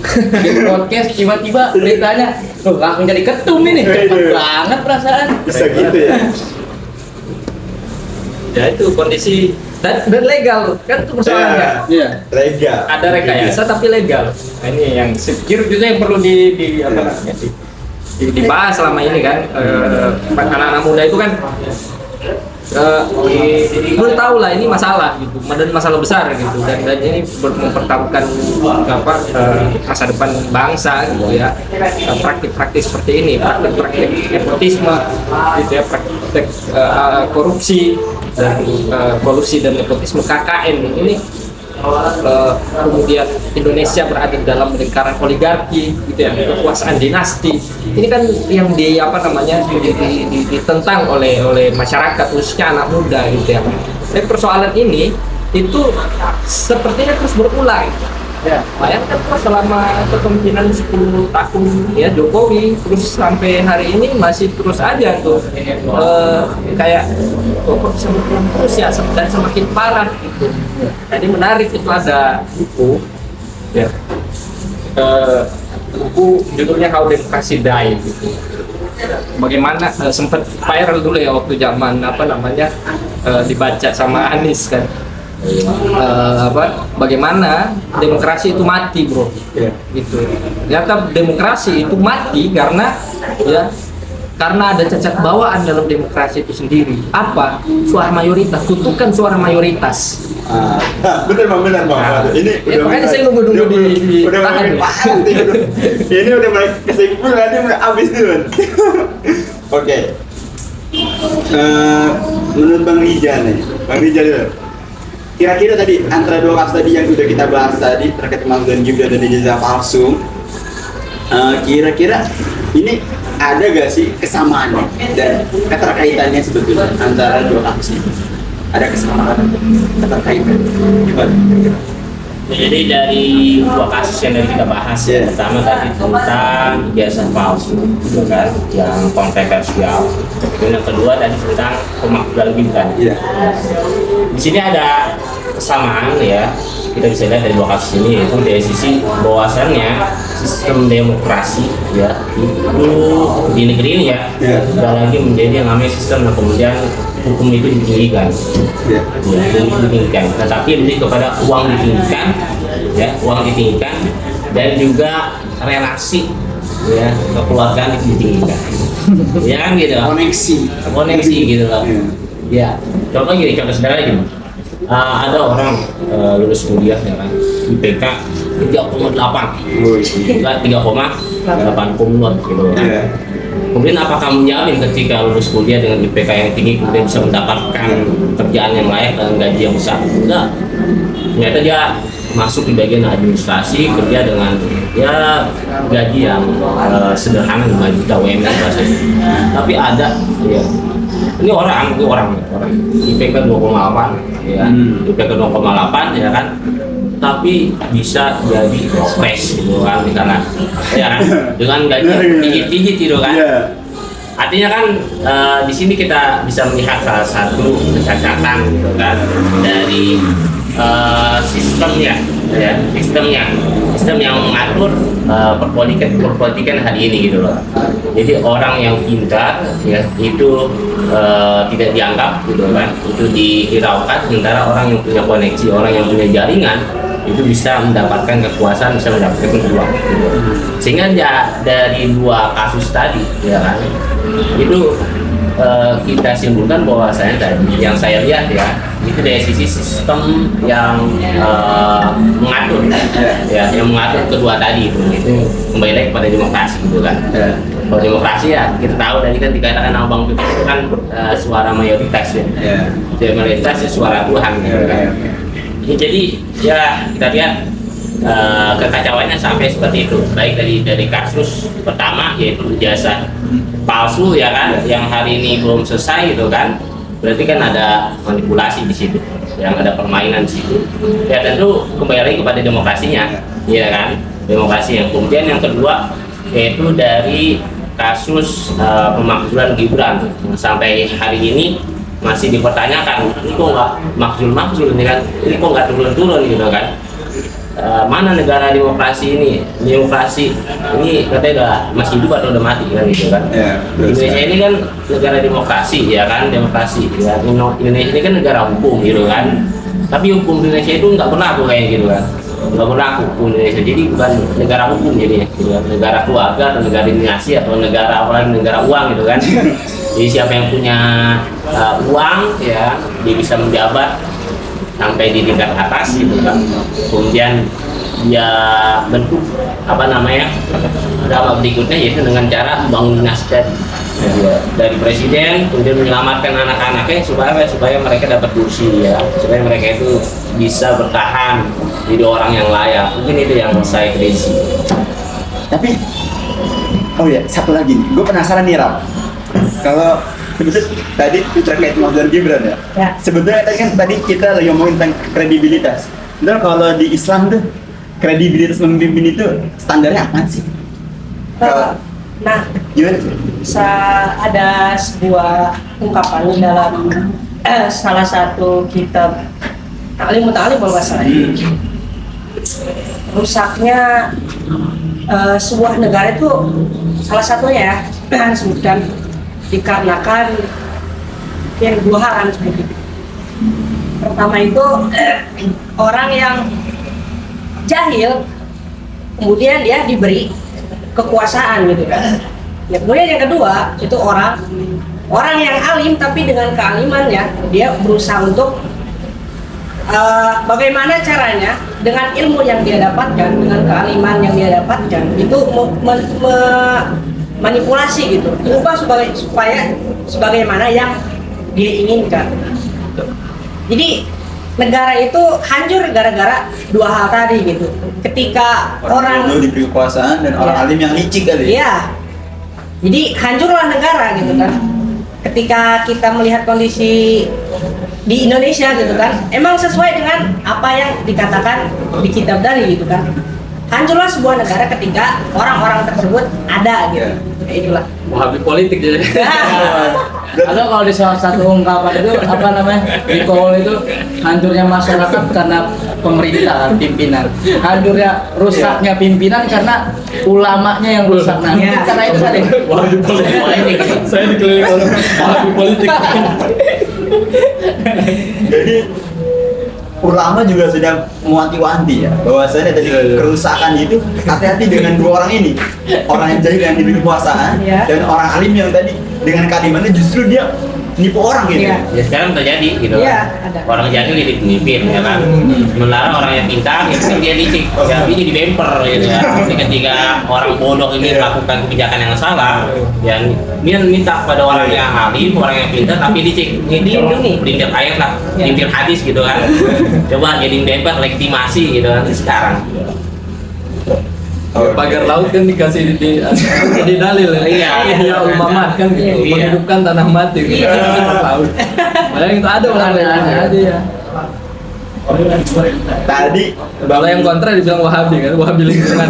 Bikin podcast, tiba-tiba beritanya, loh langsung jadi ketum ini, cepet banget perasaan. Bisa gitu ya. Ya itu kondisi dan legal kan itu persoalannya. Iya. Lega. Ada rekayasa tapi legal. Nah, ini yang sekir juga yang perlu di apa namanya dibahas selama ini kan. Anak-anak muda itu kan belum tahu lah ini masalah gitu dan masalah besar gitu dan ini mempertaruhkan apa masa depan bangsa gitu ya. Praktik-praktik seperti ini, praktik-praktik nepotisme gitu ya, praktik korupsi dan kolusi dan nepotisme KKN ini kemudian Indonesia berada dalam lingkaran oligarki gitu ya, kekuasaan dinasti. Ini kan yang ditentang oleh masyarakat khususnya anak muda gitu ya. Dan persoalan ini itu sepertinya terus berulang. Ya, bayangkan selama kepemimpinan 10 tahun ya Jokowi terus sampai hari ini masih terus aja tuh kayak kok bisa berulang terus ya dan semakin parah gitu. Jadi menarik itu ada buku ya buku judulnya How Democracy Died gitu. Bagaimana sempat viral dulu ya waktu zaman dibaca sama Anies kan. Bagaimana demokrasi itu mati bro, gitu. Ternyata demokrasi itu mati karena ada cacat bawaan dalam demokrasi itu sendiri. Apa? Suara mayoritas, kutukan suara mayoritas. Benar bang. Ini Ya, makanya saya nunggu di udah tahan. Ini udah mulai kesimpulan, ini udah habis dulu. Oke. Menurut Bang Rijal dulu. Kira-kira tadi antara dua kasus tadi yang sudah kita bahas tadi terkait Mas dan Gibran dan ijazah palsu, kira-kira ini ada gak sih kesamaannya dan keterkaitannya sebetulnya antara dua kasus ini? Ada kesamaan, keterkaitan? Gimana? Jadi dari dua kasus yang tadi kita bahas, Yeah. pertama tadi tentang ijazah palsu, gitu kan, yang kontroversial. Dan yang kedua tadi tentang pemakzulan Gibran. Iya. Di sini ada kesamaan ya, kita bisa lihat dari dua kasus ini, yaitu dari sisi bahwasannya sistem demokrasi ya itu di negeri ini ya sudah lagi menjadi yang namanya sistem yang kemudian hukum itu ditinggikan, Iya. ya, hukum itu ditinggikan, tetapi lebih kepada uang ditinggikan, ya uang ditinggikan dan juga relasi ya kekeluargaan itu ditinggikan, ya kan gitu, koneksi gitu loh. Ya, contoh sederhana gini. Ada orang lulus kuliah ya kan, IPK 3,8, 3,8 gitu. Iya. Kemudian apakah menjamin ketika lulus kuliah dengan IPK yang tinggi kemudian bisa mendapatkan pekerjaan yang layak dan gaji yang besar? Enggak. Ternyata dia masuk di bagian administrasi, kerja dengan ya gaji yang sederhana 5 juta UMR bahasanya. Tapi ada ya. Ini orang IPK 2,8 ya, IPK 2,8 ya kan, tapi bisa jadi wapres gitu kan, karena ya dengan gaji tinggi gitu kan. Artinya kan di sini kita bisa melihat salah satu kecacatan gitu kan dari sistemnya sistem yang mengatur perpolitikan hari ini gitu loh. Jadi orang yang pintar ya itu tidak dianggap gitu kan, itu dihiraukan, sementara orang yang punya koneksi, orang yang punya jaringan itu bisa mendapatkan kekuasaan, bisa mendapatkan uang gitu. Sehingga ya, dari dua kasus tadi ya kan itu kita simpulkan bahwasanya tadi yang saya lihat ya itu dari sisi sistem yang mengatur ya yang mengatur kedua tadi itu kembali lagi pada demokrasi gitu kan. Kalau demokrasi ya kita tahu tadi kan dikatakan Abang itu kan suara mayoritas ya. Suara mayoritas ya suara Tuhan gitu kan. Jadi ya kita lihat kekacauannya sampai seperti itu, baik dari kasus pertama yaitu ijazah palsu ya kan, yang hari ini belum selesai gitu kan, berarti kan ada manipulasi di situ, yang ada permainan di situ. Ya tentu kembali lagi kepada demokrasinya, ya kan, demokrasi. Yang kemudian yang kedua yaitu dari kasus pemakzulan Gibran sampai hari ini masih dipertanyakan, ini kok nggak makzul ini kan, ini kok nggak turun gitu kan. Mana negara demokrasi ini? Demokrasi ini katanya udah masih hidup atau udah mati kan gitu kan? Ya, Indonesia ini kan negara demokrasi ya kan, demokrasi. Ya. Indonesia ini kan negara hukum gitu kan. Tapi hukum Indonesia itu nggak berlaku kayak gitu kan, nggak berlaku hukum Indonesia. Jadi bukan negara hukum jadinya, gitu kan? Negara keluarga atau negara dinasti atau negara apalagi negara uang gitu kan. Jadi siapa yang punya uang ya dia bisa menjabat sampai di tingkat atas gitu kan, kemudian dia bentuk apa namanya drama berikutnya yaitu dengan cara membangun dinasti dari presiden, kemudian menyelamatkan anak-anaknya supaya mereka dapat kursi ya, supaya mereka itu bisa bertahan jadi orang yang layak. Mungkin itu yang saya kritisi. Tapi oh ya, satu lagi nih, gue penasaran nih Ram, kalau tadi terkait Mahfud Gibran ya. Ya. Sebetulnya tadi kita lagi ngomongin tentang kredibilitas. Betul, kalau di Islam tuh kredibilitas pemimpin itu standarnya apa sih? Nah, Gimana? ada sebuah ungkapan dalam salah satu kitab Ta'lim Muta'alim kalau nggak salah. Rusaknya sebuah negara itu salah satunya ya disebutkan dikarenakan yang dua hal kan seperti itu. Pertama itu orang yang jahil kemudian dia diberi kekuasaan gitu kan. Ya, kemudian yang kedua itu orang yang alim tapi dengan kealimannya dia berusaha untuk bagaimana caranya dengan ilmu yang dia dapatkan, dengan kealiman yang dia dapatkan itu manipulasi gitu, diubah supaya sebagaimana yang dia inginkan. Jadi negara itu hancur gara-gara dua hal tadi gitu. Ketika orang bodoh diberi kekuasaan dan orang Ya. alim yang licik kali. iya, jadi hancurlah negara gitu kan. Ketika kita melihat kondisi di Indonesia gitu kan, emang sesuai dengan apa yang dikatakan di kitab tadi gitu kan. Hancurlah sebuah negara ketika orang-orang tersebut ada gitu. Ya, itulah. Wahabi politik jadi. Atau kalau di salah satu ungkapan itu apa namanya, di Kowal itu hancurnya masyarakat karena pemerintah, pimpinan. Hancurnya rusaknya pimpinan karena ulamanya yang rusak. Nah, Ya. karena itu tadi. Wahabi politik. Saya dikelilingi oleh wahabi politik. Jadi ulama juga sudah mewanti-wanti ya bahwasanya tadi kerusakan itu hati-hati dengan dua orang ini, orang yang jahil yang diberi kekuasaan Ya. dan orang alim yang tadi dengan kalimatnya justru dia nipu orang gitu. Ya. Ya sekarang terjadi gitu Iya, kan. ada. Orang jahil jadi pemimpin ya kan. Sementara orang yang pintar itu kan dia licik, ya, dia jadi bemper gitu ya. Jadi ketika orang bodoh ini melakukan kebijakan yang salah, ya dia minta pada orang yang alim, orang yang pintar tapi licik. Ini pelintir ayat lah, Ya. pelintir hadis gitu kan. Coba jadi bemper legitimasi gitu kan sekarang. Pagar laut kan dikasih jadi dalil ya. Iya. Ya ulama kan gitu, Iya. menghidupkan tanah mati gitu. Iya. Pagar laut. Padahal itu ada orang lain aja ya. Tadi Kalau yang kontra dibilang Wahabi kan, Wahabi lingkungan.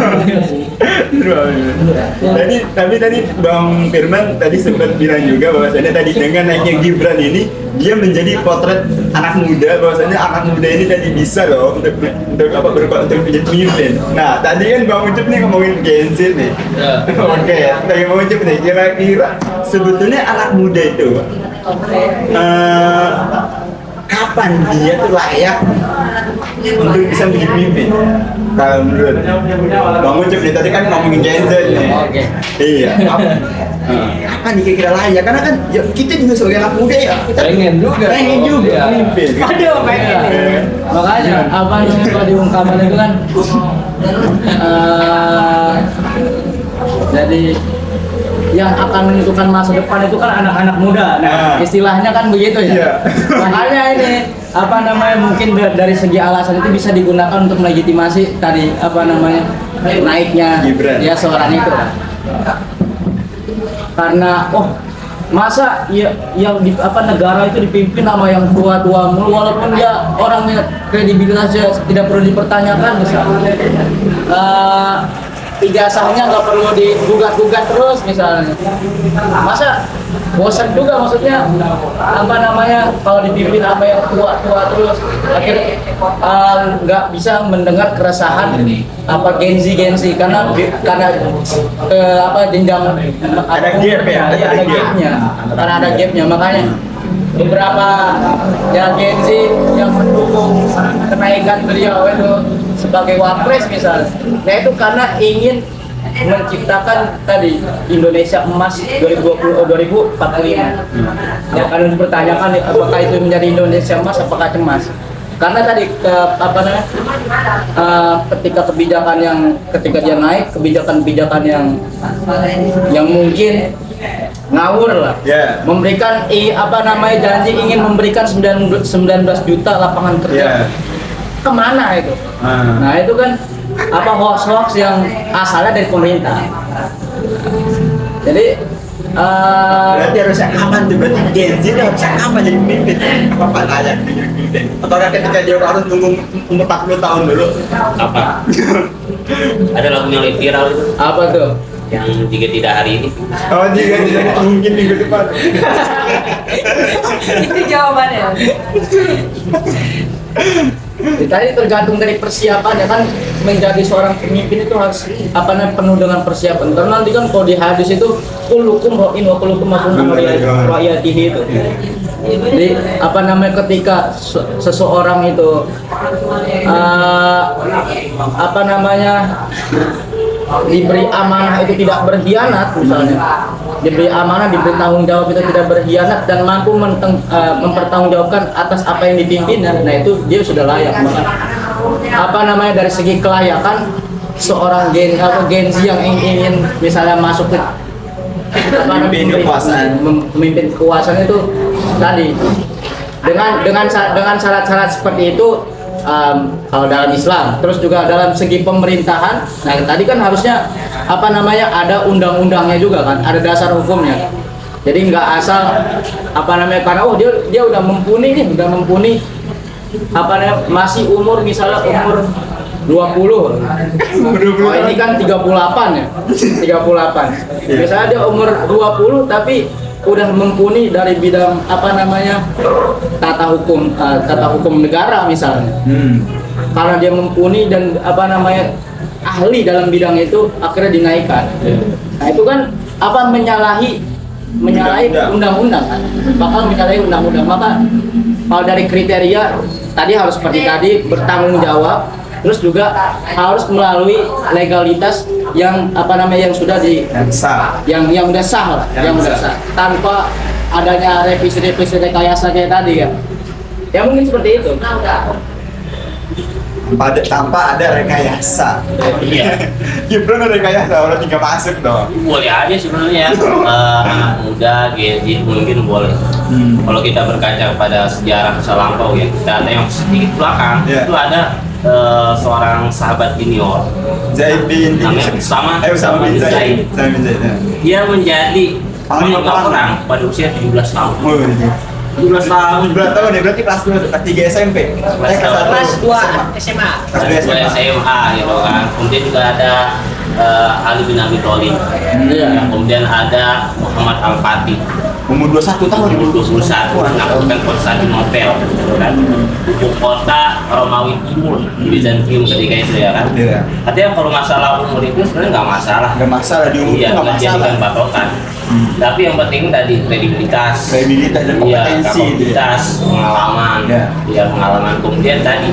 tapi tadi Bang Firman tadi sempat bilang juga bahwasanya tadi dengan naiknya Gibran ini dia menjadi potret anak muda, bahwasanya anak muda ini tadi bisa loh untuk untuk menjadi pemimpin. Nah tadi kan Bang Ucup nih ngomongin Gen Z nih. Ya. Oke, bagi Bang Ucup nih kira-kira sebetulnya anak muda itu kapan dia tuh layak untuk bisa menjadi pemimpin? Kalau menurut Bang Ucup nih tadi kan ngomongin Gen Z nih. Oke. Iya. Kapan nih kira-kira layak? Karena kan ya, kita juga sebagai anak muda ya. Kita Pengen juga. Pengen juga Iya. pemimpin. Aduh, pengen. Iya. Makanya apa namanya kalau di ungkapan itu kan jadi yang akan menentukan masa depan itu kan anak-anak muda. Nah, Nah. istilahnya kan begitu ya. Iya. Makanya ini apa namanya mungkin dari segi alasan itu bisa digunakan untuk melegitimasi tadi apa namanya naiknya Gibran. ya seorang itu. Karena masa ya yang di apa negara itu dipimpin sama yang tua-tua mulu, walaupun dia orangnya kredibilitasnya tidak perlu dipertanyakan misalnya. Ijazahnya nggak perlu digugat-gugat terus misalnya. Masa bosan juga maksudnya apa namanya kalau dipimpin sama yang tua-tua terus akhirnya nggak bisa mendengar keresahan apa gengsi karena apa jenjang Ada gap ya? Iya, ada gapnya karena ada gapnya makanya beberapa ya gengsi yang mendukung kenaikan beliau itu sebagai wapres misalnya. Nah itu karena ingin menciptakan tadi Indonesia emas 2045. Ya karena dipertanyakan apakah itu menjadi Indonesia emas apakah cemas. Karena tadi ketika ketika dia naik kebijakan-kebijakan yang mungkin ngawur lah. Yeah. Memberikan janji ingin memberikan 19 juta lapangan kerja. Yeah. Kemana itu? Nah itu kan hoax yang asalnya dari pemerintah. Jadi berarti harusnya kapan tuh? Berarti Gen Z ini harusnya kapan jadi pemimpin? Apa layak jadi pemimpin? Apakah ketika dia harus tunggu umur 40 tahun dulu? Apa? Ada lagu yang lagi viral itu apa tuh? yang jika tidak hari ini. Oh, dia tidak mungkin minggu depan. Itu jawabannya. Tadi tergantung dari persiapannya kan menjadi seorang pemimpin itu harus penuh dengan persiapan. Karena nanti kan kalau di hadis itu kulukum ro'in wa kulukum mas'ulun an ra'iyatihi itu. Jadi ketika seseorang itu diberi amanah itu tidak berkhianat misalnya, diberi amanah, diberi tanggung jawab itu tidak berkhianat dan mampu mempertanggungjawabkan atas apa yang dipimpinnya, nah itu dia sudah layak. Dari segi kelayakan seorang Gen Z yang ingin misalnya masuk ke memimpin kekuasaan itu tadi dengan syarat-syarat seperti itu. Kalau dalam Islam, terus juga dalam segi pemerintahan, nah tadi kan harusnya ada undang-undangnya juga kan, ada dasar hukumnya. Jadi nggak asal karena dia udah mumpuni masih umur misalnya umur 20. Oh ini kan 38 ya. 38. Misalnya dia umur 20 tapi udah mumpuni dari bidang tata hukum negara misalnya. Karena dia mumpuni dan ahli dalam bidang itu akhirnya dinaikkan. Nah itu kan menyalahi undang-undang kan, bakal menyalahi undang-undang. Maka kalau dari kriteria tadi harus seperti tadi bertanggung jawab, terus juga harus melalui legalitas yang yang sudah yang udah sah lah, yang udah sah tanpa adanya revisi rekayasa kayak tadi ya. Ya mungkin seperti itu. Tanpa ada rekayasa. Iya. Gibran ada rekayasa, orang tinggal masuk dong. Boleh aja sebenarnya anak muda Gen Z mungkin boleh. Kalau kita berkaca pada sejarah masa lampau ya, kita ada yang sedikit belakang itu ada seorang sahabat junior Zaid bin namanya Usama bin bin Zaid. Dia menjadi orang pada usia 17 tahun. 17 tahun. 17 tahun ya, berarti kelas 3 SMP. Kelas 2 SMA. Kelas 2 SMA gitu kan. Kemudian juga ada Ali bin Abi Thalib. Kemudian ada Muhammad Al-Fatih. Umur 21 tahun. Umur 21 melakukan Konstantinopel gitu kan. Ibu kota Romawi Timur di Bizantium ketika itu ya kan. Artinya kalau masalah umur itu sebenarnya nggak masalah. Nggak masalah di umur itu nggak masalah. Dijadikan patokan. Tapi yang penting tadi kredibilitas dan kompetensi, kapasitas, pengalaman, pengalaman. Kemudian tadi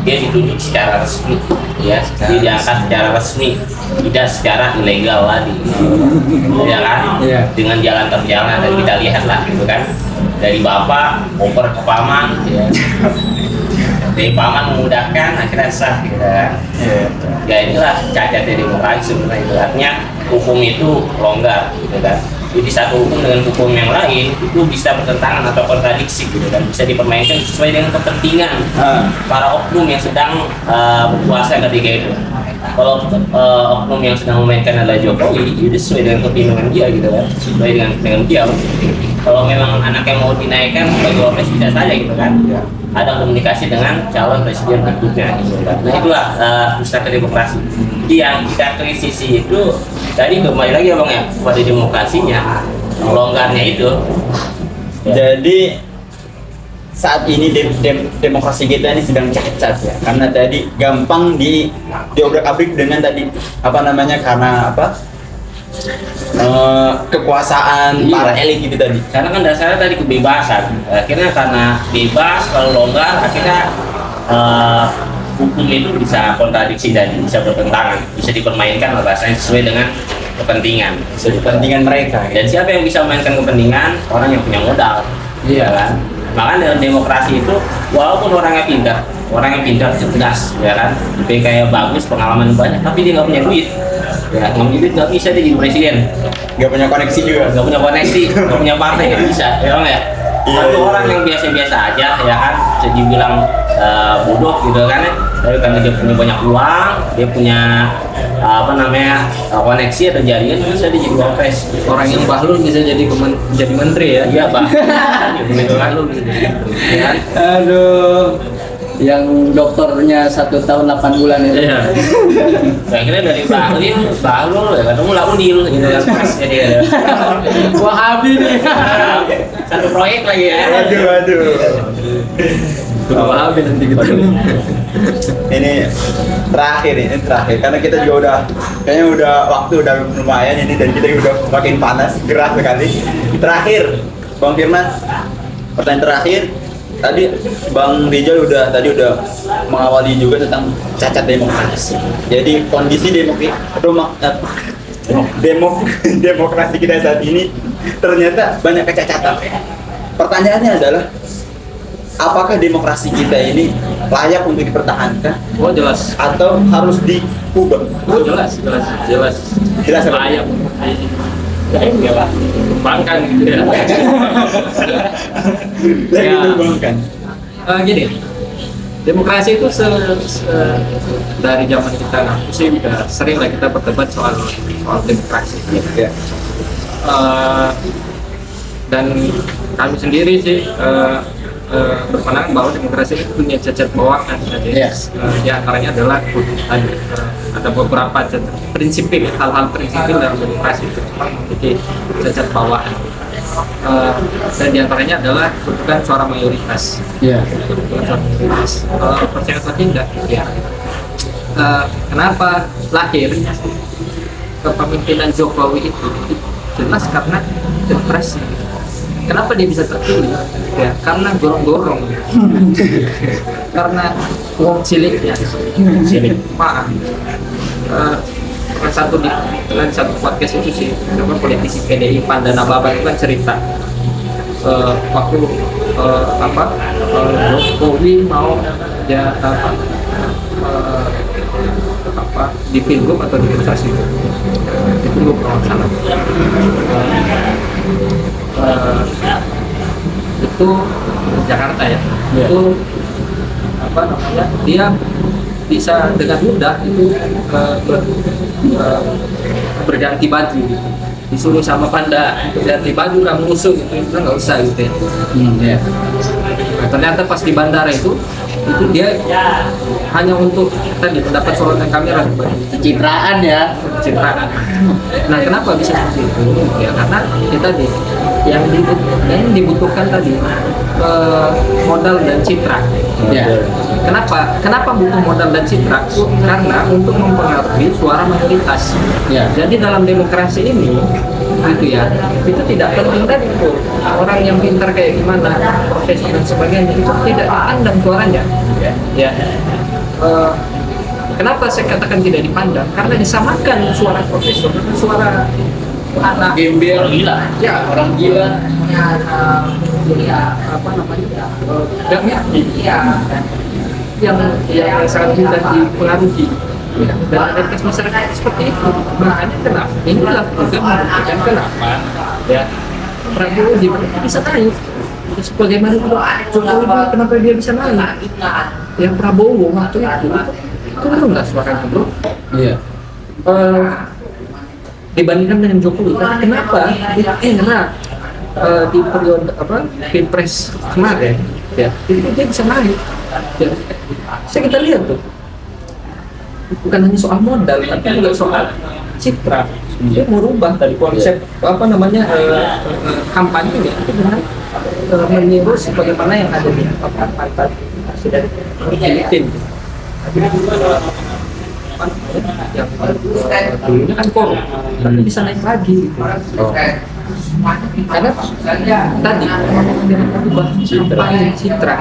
dia ditunjuk secara resmi, dia diangkat secara resmi, tidak secara ilegal lagi, ya kan? Dengan jalan terjalan dan kita lihat lah, gitu kan? Dari bapak oper ke paman, dari paman memudahkan akhirnya sah, gitu kan? Ya inilah cacatnya demokrasi sebenarnya. Artinya hukum itu longgar, gitu kan? Jadi satu hukum dengan hukum yang lain itu bisa bertentangan atau kontradiksi gitu kan, bisa dipermainkan sesuai dengan kepentingan para oknum yang sedang berkuasa ketika itu. Kalau oknum yang sedang memainkan adalah Jokowi, itu sesuai dengan kepentingan dia gitu kan, sesuai dengan dia. Kalau memang anaknya mau dinaikkan sebagai wapres bisa saja gitu kan, ada komunikasi dengan calon presiden berikutnya gitu kan. Nah itulah pusat demokrasi. Yang kita kritisi itu tadi kembali lagi ya bang ya pada demokrasinya, longgarnya itu. Jadi saat ini demokrasi kita ini sedang cacat ya, karena tadi gampang diobrak-abrik dengan tadi apa namanya, karena apa, kekuasaan para elit itu tadi. Karena kan dasarnya tadi kebebasan, akhirnya karena bebas kalau longgar akhirnya hukum itu bisa kontradiksi dan bisa bertentangan, bisa dipermainkan rasanya sesuai dengan kepentingan Mereka dan siapa yang bisa memainkan kepentingan? Orang yang punya modal, iya kan. Makanya dalam demokrasi itu walaupun orangnya pintar cerdas ya kan, kayak bagus, pengalaman banyak, tapi dia nggak punya duit ya, nggak punya duit nggak bisa dia jadi presiden, nggak punya koneksi juga, nggak punya partai nggak bisa ya bang ya. Satu orang yang biasa-biasa aja ya kan, bisa dibilang bodoh gitu kan ya, tapi karena dia punya banyak uang, dia punya koneksi atau jaringan, bisa dia jadi wapres. Orang yang bahlul bisa jadi menteri ya. Iya bang, bahlul bisa jadi menteri ya kan? Aduh, yang dokternya 1 tahun 8 bulan itu. Iya. Akhirnya dari bahlul ya ketemu Laudil gitu kan, pas jadi ya. Wahabi nih. Satu proyek lagi ya. Waduh. Wahabi nanti kita. Ini terakhir karena kita juga kayaknya waktu udah lumayan ini, dan kita udah makin panas, gerah sekali. Terakhir Bang Firman, pertanyaan terakhir. Tadi Bang Rizal udah mengawali juga tentang cacat demokrasi. Jadi kondisi demokrasi kita saat ini ternyata banyak kecacatan. Pertanyaannya adalah, apakah demokrasi kita ini layak untuk dipertahankan? Oh jelas. Atau harus diubah? Oh jelas. Jelas apa? Layak. Ya lah, kembangkan gitu ya. Lagi dikembangkan. Gini, demokrasi itu dari zaman kita sih udah sering lah kita berdebat soal demokrasi. Ya. Dan kami sendiri sih berpandangan bahwa demokrasi itu punya cacat bawaan. Yes. Di antaranya adalah ada beberapa prinsipil, hal-hal prinsipil dalam demokrasi itu memiliki cacat bawaan. Dan di antaranya adalah bukan suara mayoritas. Iya. Bukan suara mayoritas. Percaya atau tidak? Ya. Kenapa lahir kepemimpinan Jokowi itu? Jelas karena demokrasi. Kenapa dia bisa terpilih? Ya, karena gorong-gorong. Karena uang ciliknya. Maaf. Satu podcast itu sih, politisi PDI Pandana Babat itu kan cerita waktu Jokowi mau di Pilgub atau di Pilpres itu, di Pilgub kalau salah. Itu Jakarta ya. Itu dia bisa dengan mudah itu berganti baju gitu. Disuruh sama Panda ganti baju kamu usung itu nggak usah gitu ya. Ya. Nah, ternyata pas di bandara itu dia hanya untuk tadi mendapat sorotan kamera, Pencitraan ya. pencitraan. Nah kenapa bisa seperti itu? Ya karena kita yang dibutuhkan tadi modal dan citra. Ya. Kenapa butuh modal dan citra? Karena untuk mempengaruhi suara mayoritas. Ya. Jadi dalam demokrasi ini gitu ya, itu tidak penting tadi itu orang yang pintar kayak gimana, profesor dan sebagainya, itu tidak dipandang suaranya. Ya. Kenapa saya katakan tidak dipandang? Karena disamakan suara profesor dengan suara anak Gembel gila. ya Orang gila. yang sangat mudah dipengaruhi Ya, dan realitas masyarakat seperti itu. Makanya kenapa? Inilah juga membuktikan kenapa ya Prabowo Gibran bisa naik. Terus bagaimana Jokowi dulu kenapa dia bisa naik? Yang Prabowo waktu itu turun nggak suaranya bro? Iya. Dibandingkan dengan Jokowi. Tapi kenapa? Di periode Pilpres kemarin, ya itu dia bisa naik. Ya. Kita lihat tuh, bukan hanya soal modal, tapi juga soal citra. Dia merubah dari konsep kampanye itu dengan meniru sebagaimana yang ada di mantan presiden Filipina. Yang dulunya kan korup, tapi bisa naik lagi. Karena tadi berubah citra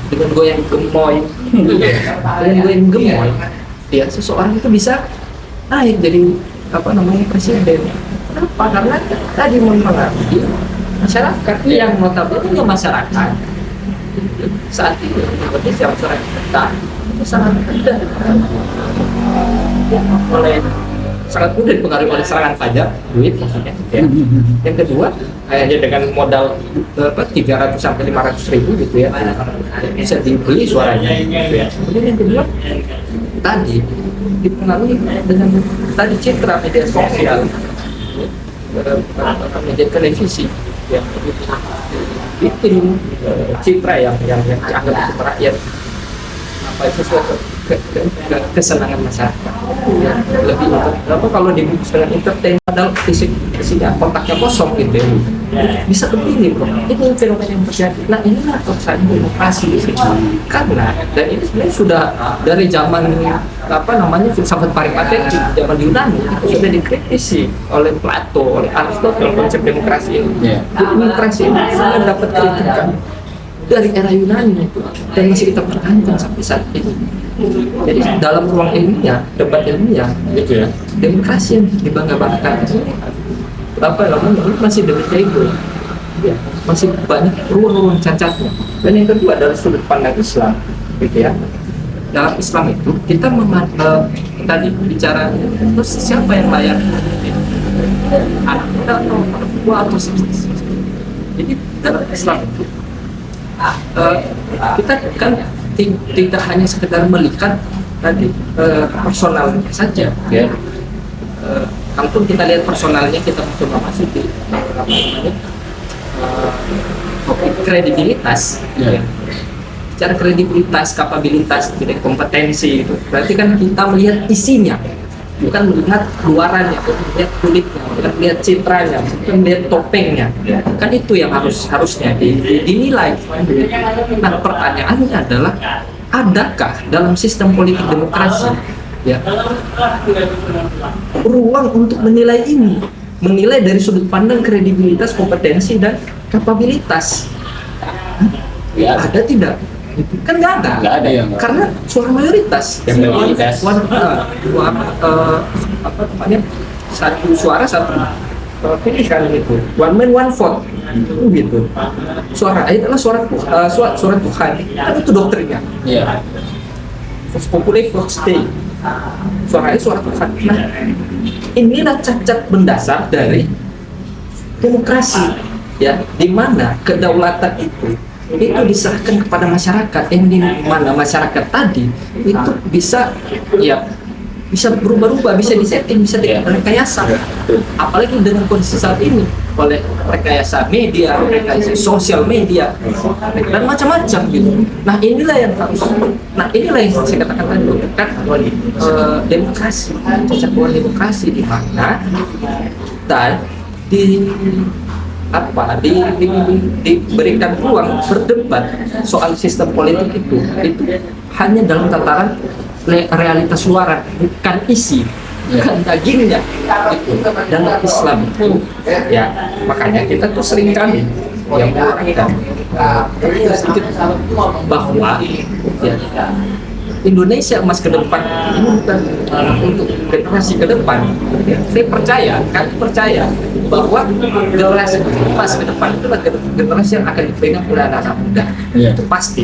dengan goyang gemoy, ya seseorang itu bisa naik jadi presiden. Kenapa? Karena tadi mempengaruhi masyarakat yang notabene masyarakat saat itu berarti masyarakat kita itu sangat mudah sangat mudah dipengaruhi oleh serangan pajak, duit maksudnya. Ya. Yang kedua, hanya dengan modal 300 sampai 500 ribu gitu ya, bisa dibeli suaranya. Gitu ya. Kemudian yang kedua, tadi dipengaruhi dengan tadi citra media sosial, media televisi, ya. Itu citra yang dianggap itu rakyat sesuatu kesenangan masyarakat. Ya, lebih kalau dibungkus dengan entertain padahal isinya kontaknya kosong gitu ya. Bisa begini bro, ini fenomena yang terjadi. Nah inilah kesan demokrasi di sini. Karena dan ini sebenarnya sudah dari zaman filsafat Paripateti zaman Yunani itu sudah dikritisi oleh Plato, oleh Aristoteles konsep demokrasi ini. Jadi demokrasi ini sudah dapat kritikan dari era Yunani dan masih kita pertahankan sampai saat ini. Jadi dalam ruang ilmiah, debat ilmiah, gitu ya, demokrasi yang dibangga-banggakan ini masih debatable, ya, masih banyak ruang-ruang cacatnya. Dan yang kedua dari sudut pandang Islam, gitu ya. Dalam Islam itu kita tadi bicara terus siapa yang layak, anak muda atau perempuan atau seperti. Jadi dalam Islam itu kita kan tidak hanya sekedar melihat tadi personalnya saja, ya. Kalaupun kita lihat personalnya, kita mencoba masuk di topik kredibilitas, ya. Secara kredibilitas, kapabilitas, kompetensi itu berarti kan kita melihat isinya, bukan melihat luarannya, bukan melihat kulitnya, bukan melihat citranya, bukan melihat topengnya. Kan itu yang harusnya dinilai. Nah pertanyaannya adalah, adakah dalam sistem politik demokrasi, ya, ruang untuk menilai ini, menilai dari sudut pandang kredibilitas, kompetensi dan kapabilitas? Ya, ada tidak? Kan nggak ada ya, karena suara mayoritas, satu suara satu pilihan gitu, one man one vote gitu. Suara adalah suara Tuhan, kan itu doktrinnya. Yeah. Vox populi vox Dei, suara Tuhan. Nah, inilah cacat mendasar dari demokrasi, ya, di mana kedaulatan itu diserahkan kepada masyarakat, yang di mana masyarakat tadi itu bisa berubah-ubah, bisa disetting, bisa direkayasa. Apalagi dengan kondisi saat ini, oleh rekayasa media, rekayasa sosial media, dan macam-macam gitu. Nah inilah yang saya katakan tadi, kan demokrasi, cacat buat demokrasi, di mana dan diberikan ruang berdebat soal sistem politik itu hanya dalam tataran realitas luaran, bukan isi, bukan dagingnya gitu. Dalam Islam itu, ya, makanya kita tuh sering kali yang mengatakan bahwa ya, Indonesia emas ke depan ini bukan untuk generasi ke depan. Saya percaya bahwa generasi emas ke depan itu adalah generasi yang akan dipegang oleh anak-anak muda. Itu pasti.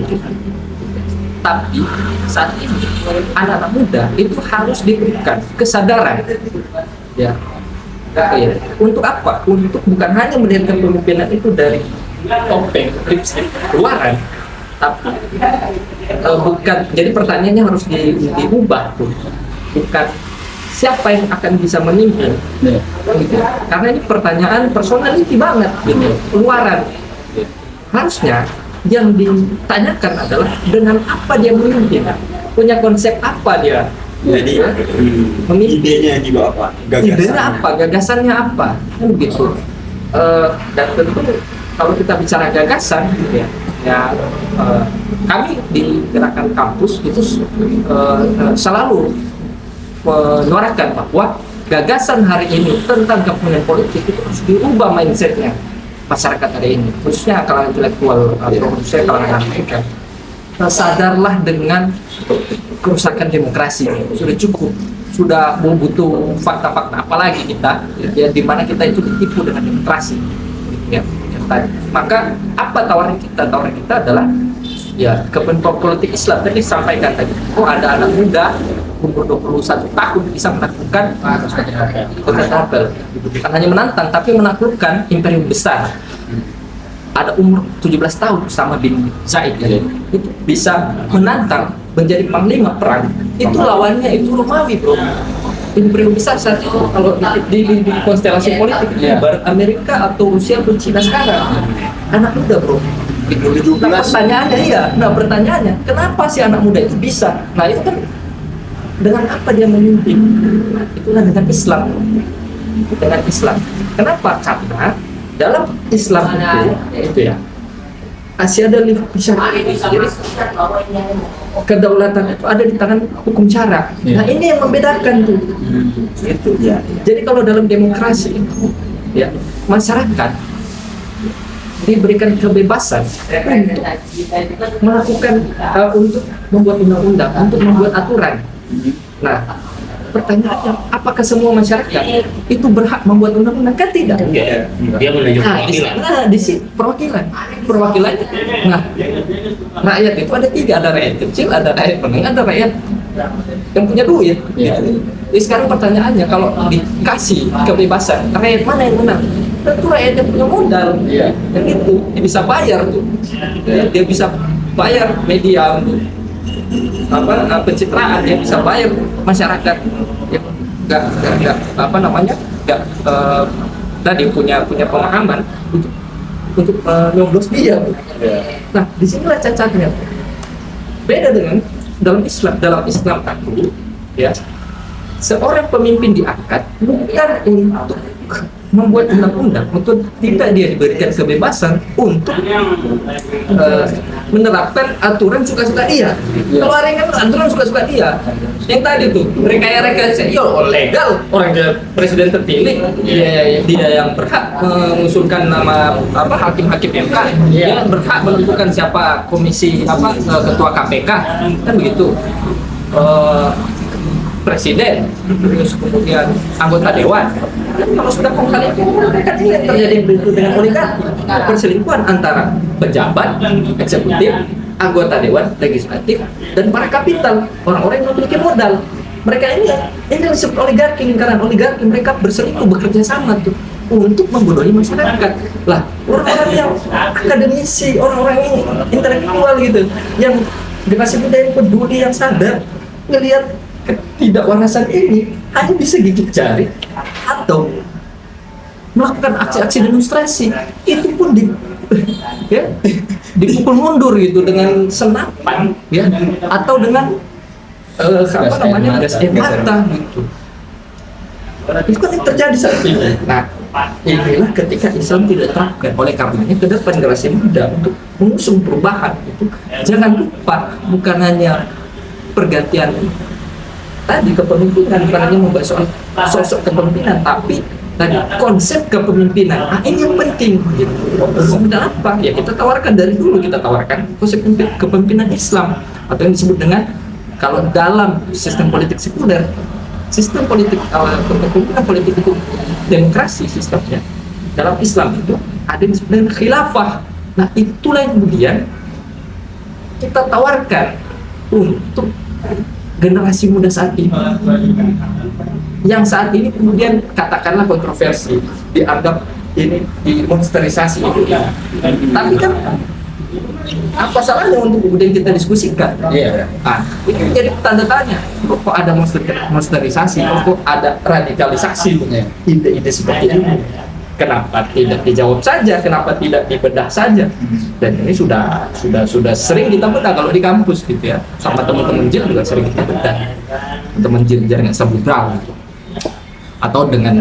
Tapi saat ini anak-anak muda itu harus diberikan kesadaran, ya. Ya. Untuk apa? Untuk bukan hanya melihat kepemimpinan itu dari topeng, lipstick, luaran, tapi bukan. Jadi pertanyaannya harus diubah tuh, bukan siapa yang akan bisa memimpin, gitu. Karena ini pertanyaan personality banget, gitu, luaran. Harusnya yang ditanyakan adalah dengan apa dia memimpin, punya konsep apa dia. Jadi idenya dibawa apa? Idenya apa, gagasannya apa, kan begitu. Dan tentu kalau kita bicara gagasan, gitu kami di gerakan kampus itu selalu menyuarakan bahwa gagasan hari ini tentang kepemimpinan politik itu harus diubah mindsetnya masyarakat hari ini, khususnya kalangan intelektual atau khususnya kalangan anak muda. Sadarlah dengan kerusakan demokrasi, sudah cukup, sudah butuh fakta-fakta apalagi kita, ya di mana kita itu ditipu dengan demokrasi, ya. Maka apa tawaran kita? Tawaran kita adalah ya kepemimpinan politik Islam tadi sampaikan tadi. Oh, ada anak muda umur 21 tahun bisa menaklukkan kota Babel, bukan hanya menantang tapi menaklukkan imperium besar. Ada umur 17 tahun sama bin Zaid, ya. Itu bisa menantang menjadi panglima perang. Itu lawannya itu Romawi, bro. Imperium besar saat itu kalau di konstelasi politik itu Barat Amerika atau Rusia atau Cina sekarang. Anak muda, bro. Nah, pertanyaannya, kenapa si anak muda itu bisa? Nah, itu kan dengan apa dia memimpin? Itulah dengan Islam. Dengan Islam. Kenapa? Karena dalam Islam itu ya masih ada syariat. Jadi kedaulatan itu ada di tangan hukum cara. Nah, ini yang membedakan tuh. Itu ya. Jadi kalau dalam demokrasi ya masyarakat diberikan kebebasan untuk melakukan untuk membuat undang-undang, untuk membuat aturan. Nah, pertanyaannya, apakah semua masyarakat itu berhak membuat undang-undang? Kan tidak. Dia menunjuk perwakilan. Di sini perwakilannya. Nah, rakyat itu ada tiga, ada rakyat kecil, ada rakyat menengah, ada rakyat yang punya duit. Jadi sekarang pertanyaannya, kalau dikasih kebebasan, rakyat mana yang menang? Tentu rakyat yang punya modal. Dan itu dia bisa bayar tuh. Dia bisa bayar media untuk pencitraan, dia bisa bayar masyarakat yang nggak tadi punya pemahaman untuk nyoblos dia. Nah, disinilah cacatnya. Beda dengan dalam Islam aku, ya, seorang pemimpin diangkat bukan untuk membuat undang-undang, untuk tidak dia diberikan kebebasan untuk menerapkan aturan suka-suka dia. Kalau ada yang aturan suka-suka dia, yang tadi tuh rekayasa, legal, orang presiden terpilih, dia yang berhak mengusulkan nama hakim-hakim MK, dia berhak menentukan siapa komisi ketua KPK, kan begitu. Presiden, terus kemudian anggota dewan. Kalau sudah kongkali itu kan ini yang terjadi dengan oligarki, perselingkuhan antara pejabat eksekutif, anggota dewan legislatif, dan para kapital, orang-orang yang memiliki modal. Mereka ini disebut oligarki, lingkaran oligarki. Mereka berselingkuh, bekerja sama tuh untuk membodohi masyarakat. Lah, orang-orang yang akademisi, orang-orang yang intelektual gitu, yang generasi muda yang peduli, yang sadar, ngelihat ketidakwarasan ini hanya bisa gigit jari atau melakukan aksi-aksi demonstrasi, itu pun dipukul mundur gitu dengan senapan, ya, atau dengan gas air mata gitu. Itu kan yang terjadi saat ini. Nah, inilah ketika Islam tidak terapkan. Oleh karenanya ke depan generasi muda untuk mengusung perubahan itu jangan lupa, bukan hanya pergantian tadi kepemimpinan, bukan hanya membahas soal sosok kepemimpinan, tapi tadi konsep kepemimpinan. Nah, ini yang penting gitu. Kepemimpinan apa? Ya kita tawarkan dari dulu, kita tawarkan konsep kepemimpinan Islam atau yang disebut dengan, kalau dalam sistem politik sekuler, sistem politik kepemimpinan politik itu demokrasi sistemnya. Dalam Islam itu ada yang disebut dengan khilafah. Nah, itulah yang kemudian kita tawarkan untuk generasi muda saat ini, yang saat ini kemudian katakanlah kontroversi, dianggap ini dimonsterisasi itu, tapi kan apa salahnya untuk kemudian kita diskusikan? Iya. Itu jadi tanda tanya. Kok ada monsterisasi? Kok ada radikalisasi? Ide-ide seperti ini. Kenapa tidak dijawab saja? Kenapa tidak dibedah saja? Dan ini sudah sering kita bedah kalau di kampus gitu ya. Sama teman-teman JIL juga sering kita bedah. Teman JIL jaringan Samudra gitu. Atau dengan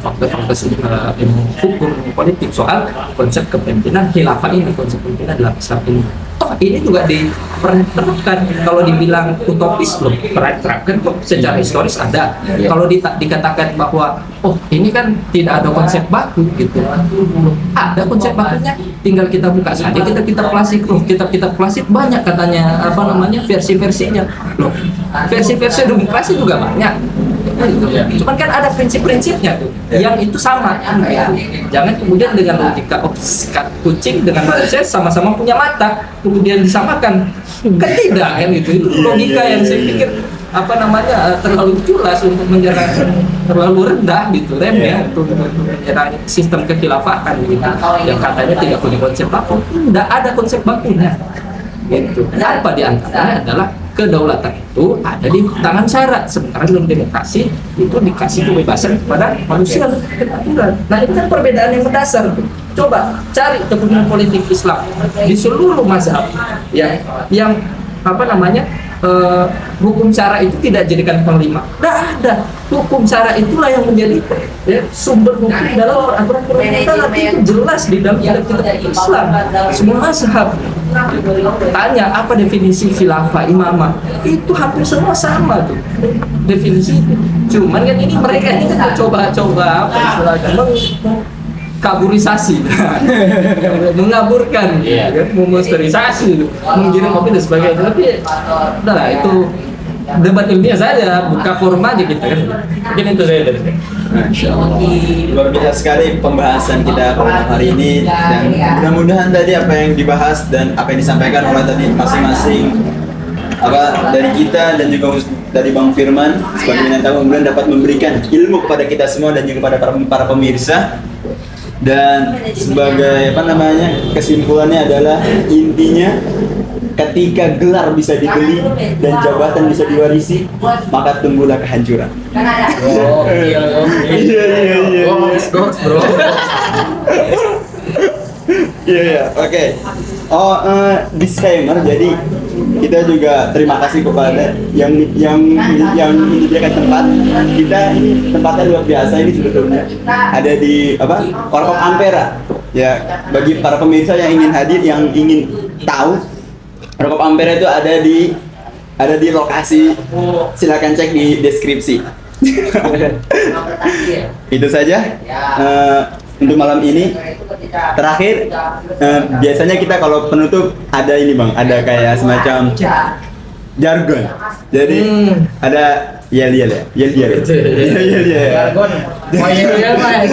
faktor-faktor ilmu hukum, ilmu politik soal konsep kepemimpinan khilafah ini, konsep kepemimpinan dalam Islam ini. Ini juga diterapkan. Kalau dibilang utopis belum pernah diterapkan kok, secara historis ada. Kalau dikatakan bahwa ini kan tidak ada konsep baku gitu, ada konsep bakunya, tinggal kita buka saja kitab klasik banyak katanya versi-versinya loh. Versi-versi demokrasi juga banyak. Cuman kan ada prinsip-prinsipnya tuh, yang itu sama. Jangan kemudian dengan logika kucing dengan manusia sama-sama punya mata, kemudian disamakan. Kan tidak kan gitu. Itu logika yang saya pikir terlalu culas untuk menyerang, terlalu rendah gitu, remeh untuk menyerang sistem kekhilafahan gitu. Yang katanya tidak punya konsep baku, tidak ada konsep bakunya. Gitu. Apa diantaranya adalah kedaulatan itu ada di tangan syarat, sementara dalam demokrasi itu dikasih kebebasan kepada manusia keaturan. Nah itu kan perbedaan yang mendasar tuh. Coba cari kepemimpinan politik Islam di seluruh mazhab yang hukum syara itu tidak jadikan panglima. Tidak ada. Hukum syara itulah yang menjadi sumber hukum dalam peraturan perundang-undangan. Itu jelas di dalam kitab-kitab Islam. Semua mazhab tanya apa definisi khilafah imamah, itu hampir semua sama tuh definisi itu. Cuman kan ini mereka ini kan coba kaburisasi, mengaburkan, memonsterisasi, menggiring kopi dan sebagainya. Tapi udahlah, itu debat ilmiah saja, buka forum aja kita kan. Mungkin itu saya dari saya. Masya Allah. Luar biasa sekali pembahasan kita pada hari ini, dan mudah-mudahan tadi apa yang dibahas dan apa yang disampaikan oleh tadi masing-masing dari kita dan juga dari Bang Firman sebagai bintang tamu kemudian dapat memberikan ilmu kepada kita semua dan juga kepada para pemirsa. Dan sebagai kesimpulannya adalah intinya ketika gelar bisa dibeli dan jabatan bisa diwarisi, maka tunggulah kehancuran. Iya. Bro. Iya, oke. Disclaimer, jadi kita juga terima kasih kepada yang menyediakan tempat. Kita ini tempatnya luar biasa ini sebetulnya. Ada di Korkom Ampera. Ya, bagi para pemirsa yang ingin hadir, yang ingin tahu, Korkom Ampera itu ada di lokasi. Silakan cek di deskripsi. Itu saja untuk malam ini. Terakhir, biasanya kita kalau penutup ada ini Bang, ada kayak semacam jargon. Jadi ada yel ya. Jargon. Oh iya Mas.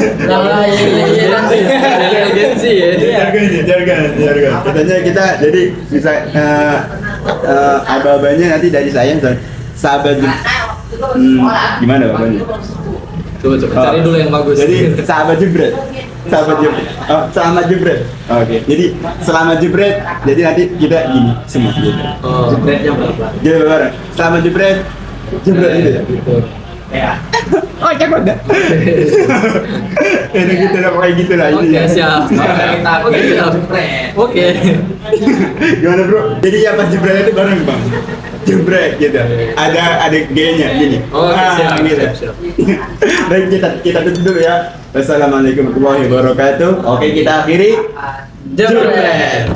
Jargon. Katanya kita jadi bisa aba-abanya nanti dari saya sahabat. Gimana Bang? Coba cari dulu yang bagus. Jadi sahabat jebret. Selamat jebret. Oke. Jadi selamat jebret. Jadi nanti kita gini semua gitu. Jebretnya berapa? Jadi bareng. Selamat jebret. Jebret gitu ya. Oh, cakep enggak? Ini gitu lah, kayak gitu lah ini. Oke, siap. Oke. Gimana bro? Jadi apa jebret itu bareng Bang? Jebret gitu. Ada G-nya gini. Siap. Baik, kita tutup dulu ya. Wassalamualaikum warahmatullahi wabarakatuh. Oke, kita akhiri. Jebret.